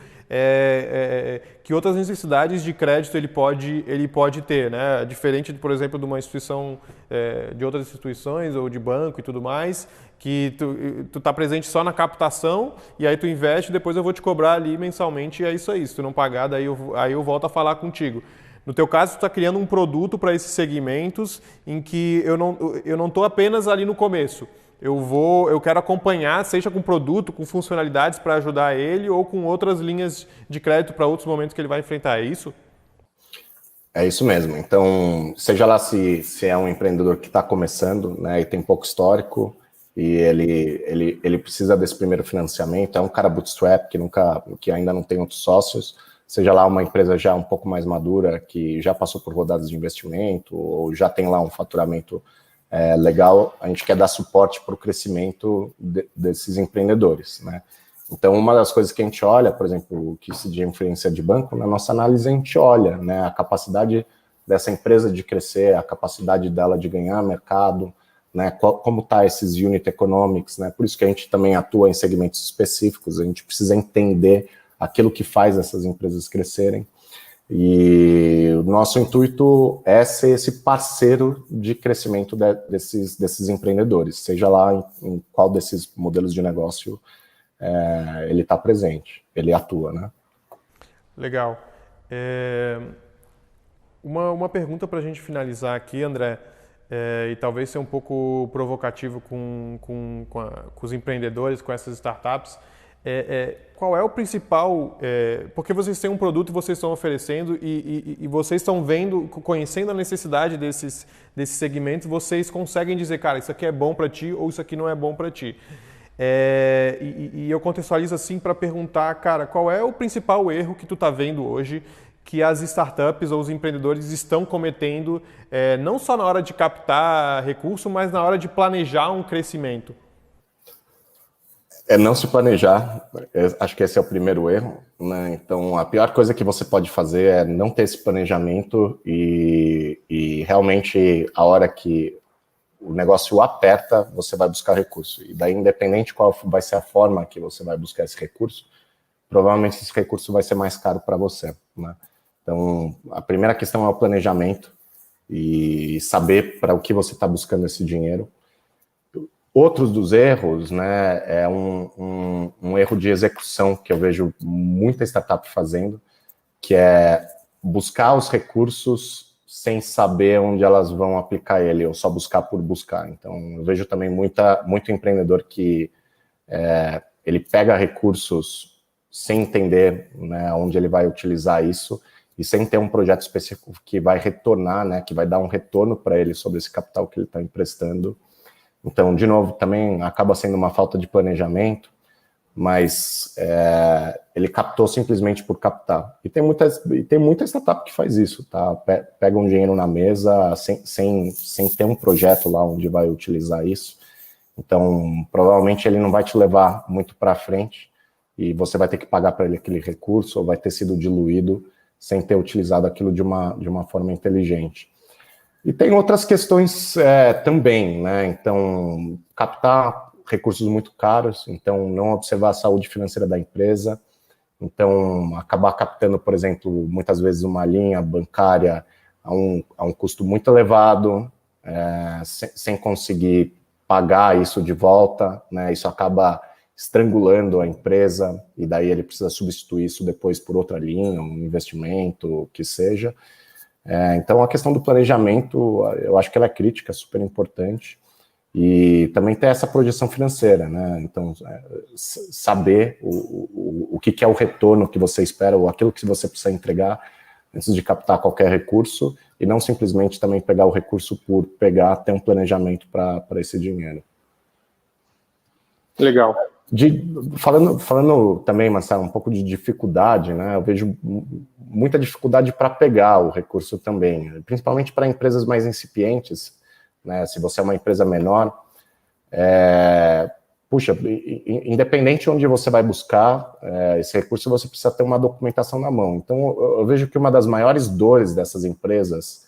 que outras necessidades de crédito ele pode ter, né? Diferente, por exemplo, de uma instituição, de outras instituições ou de banco e tudo mais, que tu tá presente só na captação e aí tu investe, depois eu vou te cobrar ali mensalmente e é isso aí. Se tu não pagar, daí eu volto a falar contigo. No teu caso, tu está criando um produto para esses segmentos em que eu não estou apenas ali no começo. Eu quero acompanhar, seja com produto, com funcionalidades para ajudar ele ou com outras linhas de crédito para outros momentos que ele vai enfrentar. É isso? É isso mesmo. Então, seja lá se é um empreendedor que está começando, né, e tem pouco histórico, e ele precisa desse primeiro financiamento, é um cara bootstrap que ainda não tem outros sócios, seja lá uma empresa já um pouco mais madura, que já passou por rodadas de investimento, ou já tem lá um faturamento legal, a gente quer dar suporte para o crescimento desses empreendedores, né? Então, uma das coisas que a gente olha, por exemplo, o que se de influência de banco, na nossa análise a gente olha, né, a capacidade dessa empresa de crescer, a capacidade dela de ganhar mercado, né, como está esses unit economics, né? Por isso que a gente também atua em segmentos específicos, a gente precisa entender aquilo que faz essas empresas crescerem. E o nosso intuito é ser esse parceiro de crescimento desses empreendedores, seja lá em qual desses modelos de negócio ele está presente, ele atua, né? Legal. Uma pergunta para a gente finalizar aqui, André, e talvez ser um pouco provocativo com os empreendedores, com essas startups, qual é o principal, porque vocês têm um produto e vocês estão oferecendo e vocês estão vendo, conhecendo a necessidade desses segmentos, vocês conseguem dizer, cara, isso aqui é bom para ti ou isso aqui não é bom para ti. E eu contextualizo assim para perguntar, cara, qual é o principal erro que tu está vendo hoje que as startups ou os empreendedores estão cometendo, não só na hora de captar recurso, mas na hora de planejar um crescimento? Não se planejar, acho que esse é o primeiro erro, né? Então, a pior coisa que você pode fazer é não ter esse planejamento e realmente, a hora que o negócio aperta, você vai buscar recurso. E daí, independente qual vai ser a forma que você vai buscar esse recurso, provavelmente esse recurso vai ser mais caro para você, né? Então, a primeira questão é o planejamento e saber para o que você está buscando esse dinheiro. Outros dos erros, né, é um erro de execução que eu vejo muita startup fazendo, que é buscar os recursos sem saber onde elas vão aplicar ele, ou só buscar por buscar. Então, eu vejo também muito empreendedor que ele pega recursos sem entender, né, onde ele vai utilizar isso, e sem ter um projeto específico que vai retornar, né, que vai dar um retorno para ele sobre esse capital que ele está emprestando. Então, de novo, também acaba sendo uma falta de planejamento, mas ele captou simplesmente por captar. E tem muita startup que faz isso, tá? Pega um dinheiro na mesa sem ter um projeto lá onde vai utilizar isso. Então, provavelmente ele não vai te levar muito para frente e você vai ter que pagar para ele aquele recurso ou vai ter sido diluído sem ter utilizado aquilo de uma forma inteligente. E tem outras questões também, né? Então, captar recursos muito caros, então não observar a saúde financeira da empresa, então acabar captando, por exemplo, muitas vezes uma linha bancária a um custo muito elevado, sem conseguir pagar isso de volta, né? Isso acaba estrangulando a empresa, e daí ele precisa substituir isso depois por outra linha, um investimento, o que seja. Então, a questão do planejamento, eu acho que ela é crítica, super importante, e também ter essa projeção financeira, né? Então, saber o que é o retorno que você espera, ou aquilo que você precisa entregar antes de captar qualquer recurso, e não simplesmente também pegar o recurso por pegar, ter um planejamento para esse dinheiro. Legal. Falando também, Marcelo, um pouco de dificuldade, né? Eu vejo muita dificuldade para pegar o recurso também, principalmente para empresas mais incipientes, né? Se você é uma empresa menor, puxa, independente de onde você vai buscar esse recurso, você precisa ter uma documentação na mão. Então, eu vejo que uma das maiores dores dessas empresas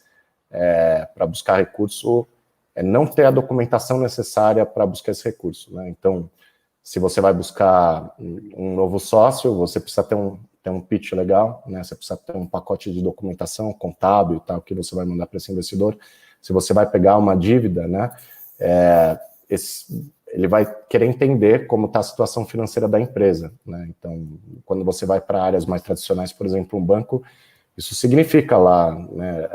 para buscar recurso é não ter a documentação necessária para buscar esse recurso, né? Então, se você vai buscar um novo sócio, você precisa ter um pitch legal, né? Você precisa ter um pacote de documentação contábil e tal, que você vai mandar para esse investidor. Se você vai pegar uma dívida, né? Ele vai querer entender como está a situação financeira da empresa, né? Então, quando você vai para áreas mais tradicionais, por exemplo, um banco, isso significa lá, né,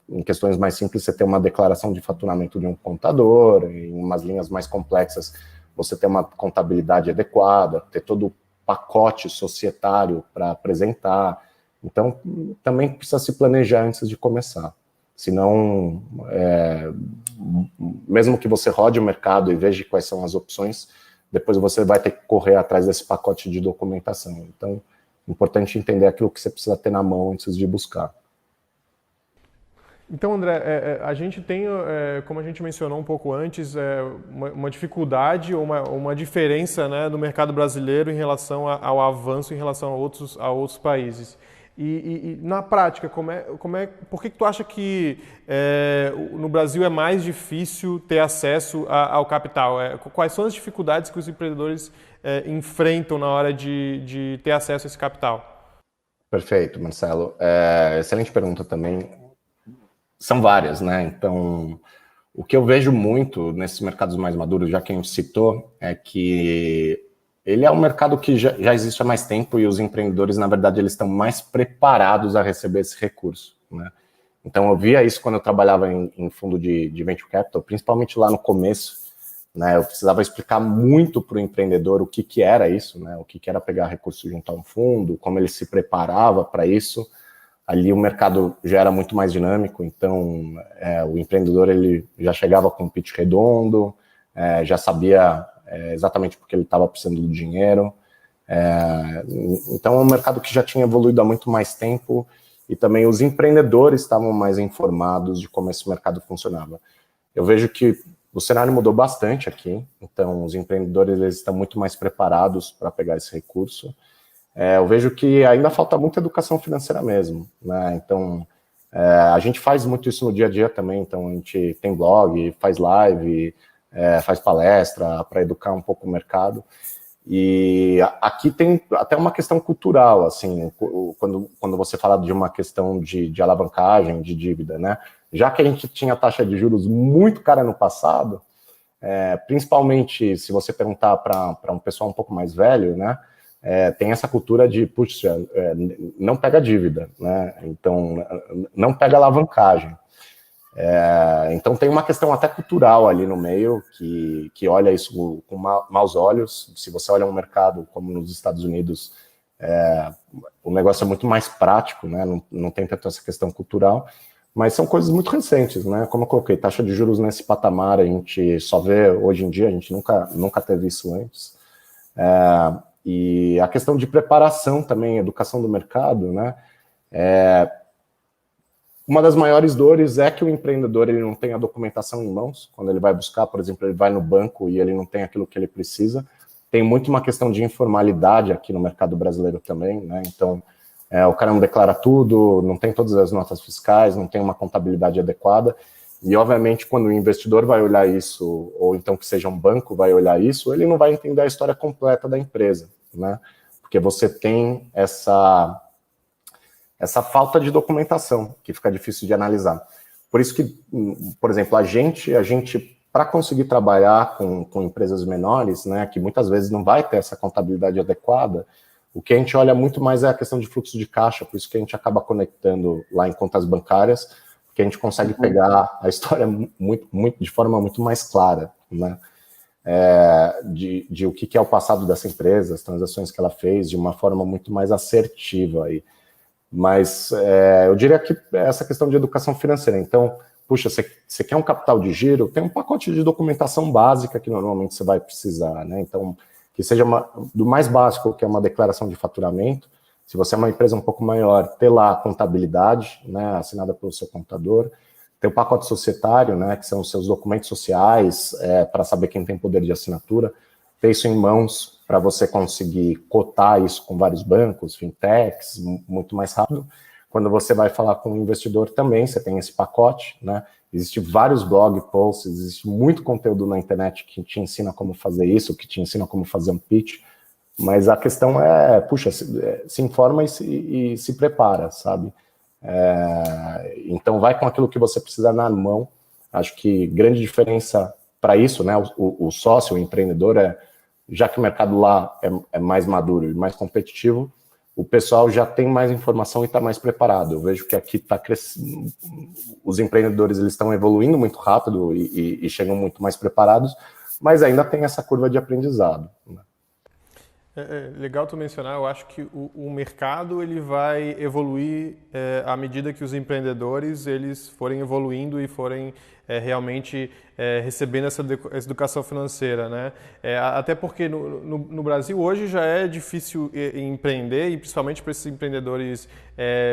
em questões mais simples, você ter uma declaração de faturamento de um contador, em umas linhas mais complexas, você ter uma contabilidade adequada, ter todo o pacote societário para apresentar. Então, também precisa se planejar antes de começar. Senão, mesmo que você rode o mercado e veja quais são as opções, depois você vai ter que correr atrás desse pacote de documentação. Então, é importante entender aquilo que você precisa ter na mão antes de buscar. Então, André, a gente tem, como a gente mencionou um pouco antes, uma dificuldade ou uma diferença, né, no mercado brasileiro em relação ao avanço em relação a outros países. E na prática, por que tu acha que no Brasil é mais difícil ter acesso ao capital? Quais são as dificuldades que os empreendedores enfrentam na hora de ter acesso a esse capital? Perfeito, Marcelo. Excelente pergunta também. São várias, né? Então, o que eu vejo muito nesses mercados mais maduros, já que a gente citou, é que ele é um mercado que já existe há mais tempo e os empreendedores, na verdade, eles estão mais preparados a receber esse recurso, né? Então, eu via isso quando eu trabalhava em fundo de venture capital, principalmente lá no começo, né? Eu precisava explicar muito para o empreendedor o que era isso, né? O que era pegar recurso junto a um fundo, como ele se preparava para isso. Ali o mercado já era muito mais dinâmico, então o empreendedor ele já chegava com um pitch redondo, já sabia exatamente porque ele estava precisando do dinheiro. Então é um mercado que já tinha evoluído há muito mais tempo e também os empreendedores estavam mais informados de como esse mercado funcionava. Eu vejo que o cenário mudou bastante aqui, então os empreendedores eles estão muito mais preparados para pegar esse recurso. Eu vejo que ainda falta muita educação financeira mesmo, né? Então, a gente faz muito isso no dia a dia também, então a gente tem blog, faz live, faz palestra para educar um pouco o mercado. E aqui tem até uma questão cultural, assim, quando você fala de uma questão de alavancagem, de dívida, né? Já que a gente tinha taxa de juros muito cara no passado, principalmente se você perguntar para um pessoal um pouco mais velho, né? Tem essa cultura de, puxa, não pega dívida, né? Então, não pega alavancagem. Então, tem uma questão até cultural ali no meio, que olha isso com maus olhos. Se você olha um mercado como nos Estados Unidos, o negócio é muito mais prático, né? Não tem tanto essa questão cultural, mas são coisas muito recentes, né? Como eu coloquei, taxa de juros nesse patamar, a gente só vê hoje em dia, a gente nunca teve isso antes. E a questão de preparação também, educação do mercado, né? Uma das maiores dores é que o empreendedor ele não tem a documentação em mãos. Quando ele vai buscar, por exemplo, ele vai no banco e ele não tem aquilo que ele precisa. Tem muito uma questão de informalidade aqui no mercado brasileiro também, né? Então, o cara não declara tudo, não tem todas as notas fiscais, não tem uma contabilidade adequada. E, obviamente, quando o investidor vai olhar isso, ou então que seja um banco vai olhar isso, ele não vai entender a história completa da empresa, né? Porque você tem essa falta de documentação, que fica difícil de analisar. Por isso que, por exemplo, a gente para conseguir trabalhar com empresas menores, né, que muitas vezes não vai ter essa contabilidade adequada, o que a gente olha muito mais é a questão de fluxo de caixa, por isso que a gente acaba conectando lá em contas bancárias, que a gente consegue pegar a história de forma muito mais clara, né? De o que é o passado dessa empresa, as transações que ela fez, de uma forma muito mais assertiva aí. Mas eu diria que essa questão de educação financeira. Então, puxa, você quer um capital de giro, tem um pacote de documentação básica que normalmente você vai precisar, né? Então, que seja do mais básico, que é uma declaração de faturamento. Se você é uma empresa um pouco maior, ter lá a contabilidade, né, assinada pelo seu contador, ter o pacote societário, né, que são os seus documentos sociais, para saber quem tem poder de assinatura, ter isso em mãos para você conseguir cotar isso com vários bancos, fintechs, muito mais rápido. Quando você vai falar com o investidor também, você tem esse pacote, né? Existem vários blog posts, existe muito conteúdo na internet que te ensina como fazer isso, que te ensina como fazer um pitch, mas a questão puxa, se informa e se prepara, sabe? Então vai com aquilo que você precisa na mão. Acho que grande diferença para isso, né? O sócio, o empreendedor, já que o mercado lá é mais maduro e mais competitivo, o pessoal já tem mais informação e está mais preparado. Eu vejo que aqui está crescendo, os empreendedores eles estão evoluindo muito rápido e chegam muito mais preparados, mas ainda tem essa curva de aprendizado, né? É legal tu mencionar, eu acho que o mercado ele vai evoluir à medida que os empreendedores eles forem evoluindo e forem realmente recebendo essa educação financeira, né? Até porque no Brasil hoje já é difícil empreender, e principalmente para esses empreendedores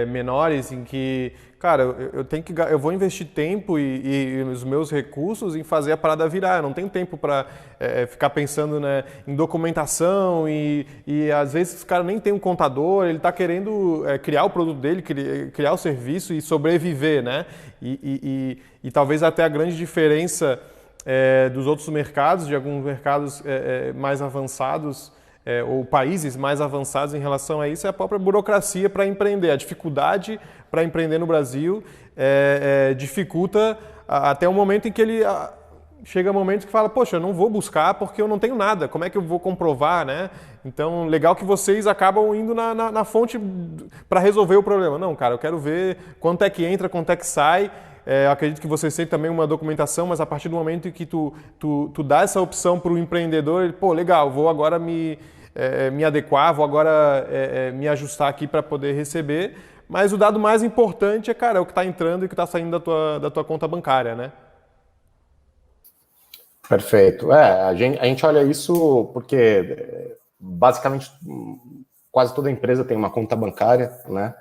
menores, em que, cara, eu vou investir tempo e os meus recursos em fazer a parada virar. Eu não tenho tempo para ficar pensando, né, em documentação e às vezes o cara nem tem um contador, ele está querendo criar o produto dele, criar o serviço e sobreviver, né? E talvez até a grande diferença dos outros mercados, de alguns mercados mais avançados, ou países mais avançados em relação a isso, é a própria burocracia para empreender. A dificuldade para empreender no Brasil dificulta até o momento em que ele chega um momento que fala, poxa, eu não vou buscar porque eu não tenho nada, como é que eu vou comprovar, né? Então, legal que vocês acabam indo na fonte para resolver o problema. Não, cara, eu quero ver quanto é que entra, quanto é que sai. Eu acredito que vocês têm também uma documentação, mas a partir do momento em que tu dá essa opção para o empreendedor, ele, pô, legal, vou agora me adequar, vou agora me ajustar aqui para poder receber. Mas o dado mais importante é o que está entrando e o que está saindo da tua conta bancária, né? Perfeito. A gente olha isso porque, basicamente, quase toda empresa tem uma conta bancária, né?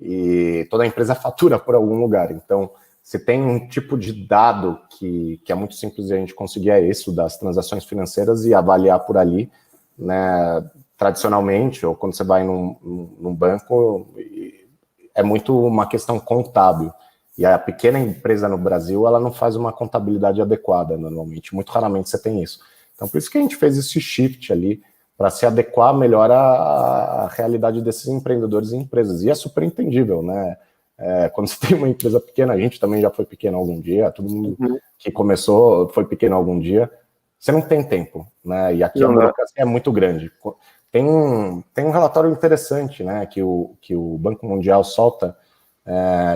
E toda empresa fatura por algum lugar. Então, se tem um tipo de dado que é muito simples de a gente conseguir, é isso, das transações financeiras e avaliar por ali, né? Tradicionalmente, ou quando você vai num banco, é muito uma questão contábil. E a pequena empresa no Brasil, ela não faz uma contabilidade adequada normalmente. Muito raramente você tem isso. Então, por isso que a gente fez esse shift ali, para se adequar melhor à realidade desses empreendedores e empresas. E é super entendível, né? Quando você tem uma empresa pequena, a gente também já foi pequeno algum dia, todo mundo que começou foi pequeno algum dia, você não tem tempo, né? E aqui a burocracia é muito grande. Tem um relatório interessante, né, que o Banco Mundial solta,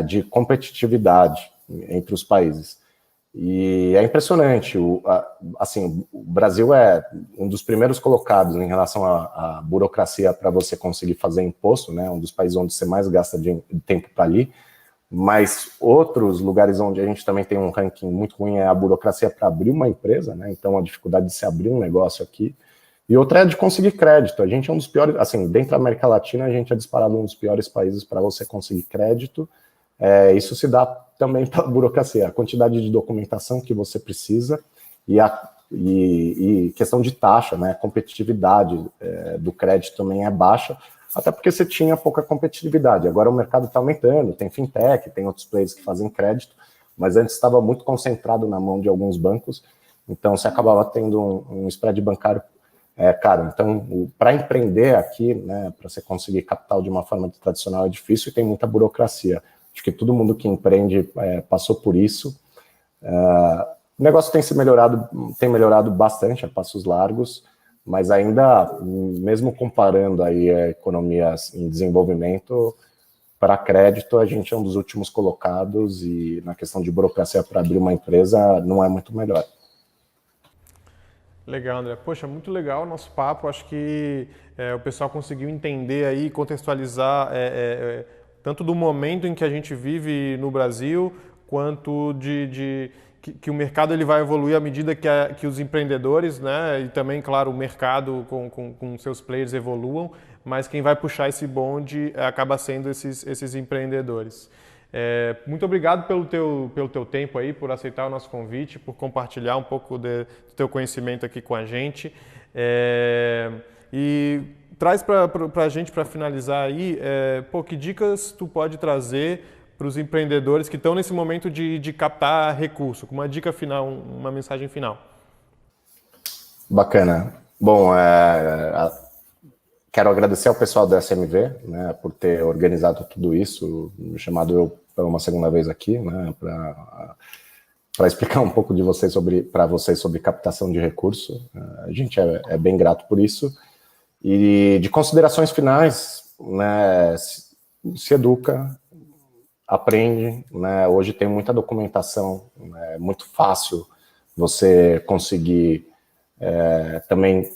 de competitividade entre os países. E é impressionante, assim, o Brasil é um dos primeiros colocados em relação à burocracia para você conseguir fazer imposto, né, um dos países onde você mais gasta de tempo para ali, mas outros lugares onde a gente também tem um ranking muito ruim é a burocracia para abrir uma empresa, né, então a dificuldade de se abrir um negócio aqui, e outra é de conseguir crédito. A gente é um dos piores, assim, dentro da América Latina, a gente é disparado um dos piores países para você conseguir crédito. Isso se dá também pela burocracia, a quantidade de documentação que você precisa e questão de taxa, né? A competitividade do crédito também é baixa, até porque você tinha pouca competitividade. Agora o mercado está aumentando, tem fintech, tem outros players que fazem crédito, mas antes estava muito concentrado na mão de alguns bancos, então você acabava tendo um spread bancário caro. Então, para empreender aqui, né, para você conseguir capital de uma forma tradicional é difícil e tem muita burocracia. Acho que todo mundo que empreende passou por isso. O negócio tem melhorado bastante a passos largos, mas ainda, mesmo comparando aí economias em desenvolvimento, para crédito a gente é um dos últimos colocados e na questão de burocracia para abrir uma empresa não é muito melhor. Legal, André. Poxa, muito legal o nosso papo. Acho que o pessoal conseguiu entender aí, contextualizar tanto do momento em que a gente vive no Brasil, quanto que o mercado ele vai evoluir à medida que os empreendedores, né, e também, claro, o mercado com seus players evoluam, mas quem vai puxar esse bonde acaba sendo esses empreendedores. Muito obrigado pelo teu tempo aí, por aceitar o nosso convite, por compartilhar um pouco do teu conhecimento aqui com a gente. E traz para a gente, para finalizar aí, que dicas tu pode trazer para os empreendedores que estão nesse momento de captar recurso, com uma dica final, uma mensagem final. Bacana. Bom, quero agradecer ao pessoal do SMV, né, por ter organizado tudo isso, chamado eu para uma segunda vez aqui, né, para explicar um pouco para vocês sobre captação de recurso. A gente é bem grato por isso. E de considerações finais, né, se educa, aprende, né? Hoje tem muita documentação, é muito fácil você conseguir também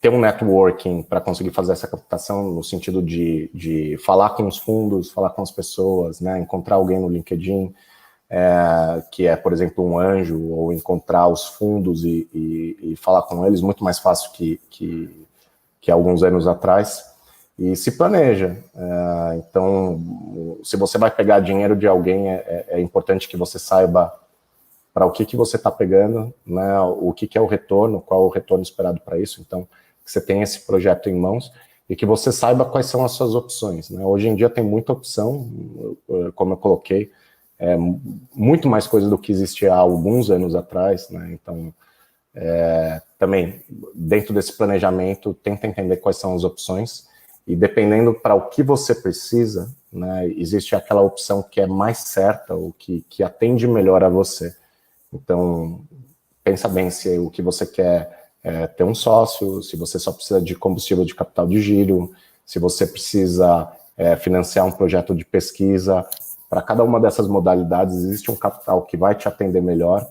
ter um networking para conseguir fazer essa captação no sentido de falar com os fundos, falar com as pessoas, né? Encontrar alguém no LinkedIn, que é, por exemplo, um anjo, ou encontrar os fundos e falar com eles, muito mais fácil que alguns anos atrás. E se planeja. Então, se você vai pegar dinheiro de alguém, é importante que você saiba para o que você está pegando, né, o que é o retorno, qual é o retorno esperado para isso. Então, que você tenha esse projeto em mãos e que você saiba quais são as suas opções, né? Hoje em dia tem muita opção, como eu coloquei, muito mais coisa do que existia há alguns anos atrás, né? Então, também, dentro desse planejamento, tenta entender quais são as opções. E dependendo para o que você precisa, né, existe aquela opção que é mais certa, ou que atende melhor a você. Então, pensa bem se o que você quer é ter um sócio, se você só precisa de combustível de capital de giro, se você precisa financiar um projeto de pesquisa. Para cada uma dessas modalidades, existe um capital que vai te atender melhor.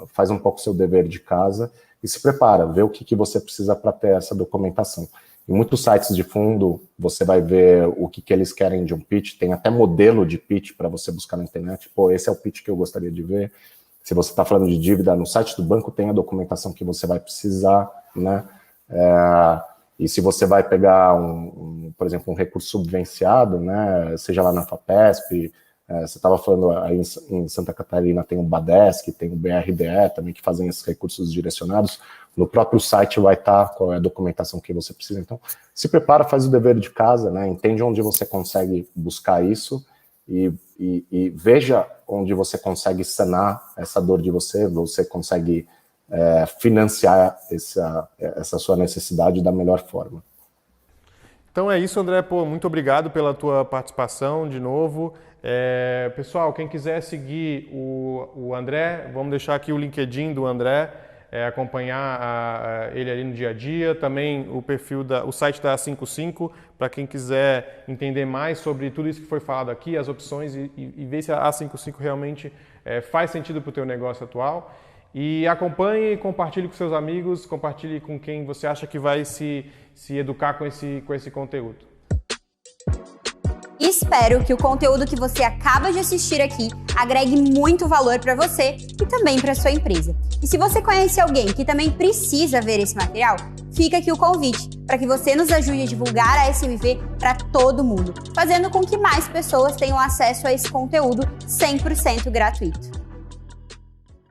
Faz um pouco o seu dever de casa e se prepara, vê o que você precisa para ter essa documentação. Em muitos sites de fundo, você vai ver o que eles querem de um pitch, tem até modelo de pitch para você buscar na internet. Pô, esse é o pitch que eu gostaria de ver. Se você está falando de dívida, no site do banco tem a documentação que você vai precisar, né? E se você vai pegar, por exemplo, um recurso subvenciado, né? Seja lá na FAPESP, você estava falando aí em Santa Catarina, tem o Badesc, tem o BRDE também, que fazem esses recursos direcionados. No próprio site vai estar qual é a documentação que você precisa. Então, se prepara, faz o dever de casa, né? Entende onde você consegue buscar isso e veja onde você consegue sanar essa dor de você consegue financiar essa sua necessidade da melhor forma. Então é isso, André. Pô, muito obrigado pela tua participação de novo. Pessoal, quem quiser seguir o André, vamos deixar aqui o LinkedIn do André, acompanhar ele ali no dia a dia. Também o perfil, o site da A55, para quem quiser entender mais sobre tudo isso que foi falado aqui, as opções e ver se a A55 realmente faz sentido para o teu negócio atual. E acompanhe, compartilhe com seus amigos, compartilhe com quem você acha que vai se educar com esse conteúdo. Espero que o conteúdo que você acaba de assistir aqui agregue muito valor para você e também para sua empresa. E se você conhece alguém que também precisa ver esse material, fica aqui o convite para que você nos ajude a divulgar a SMV para todo mundo, fazendo com que mais pessoas tenham acesso a esse conteúdo 100% gratuito.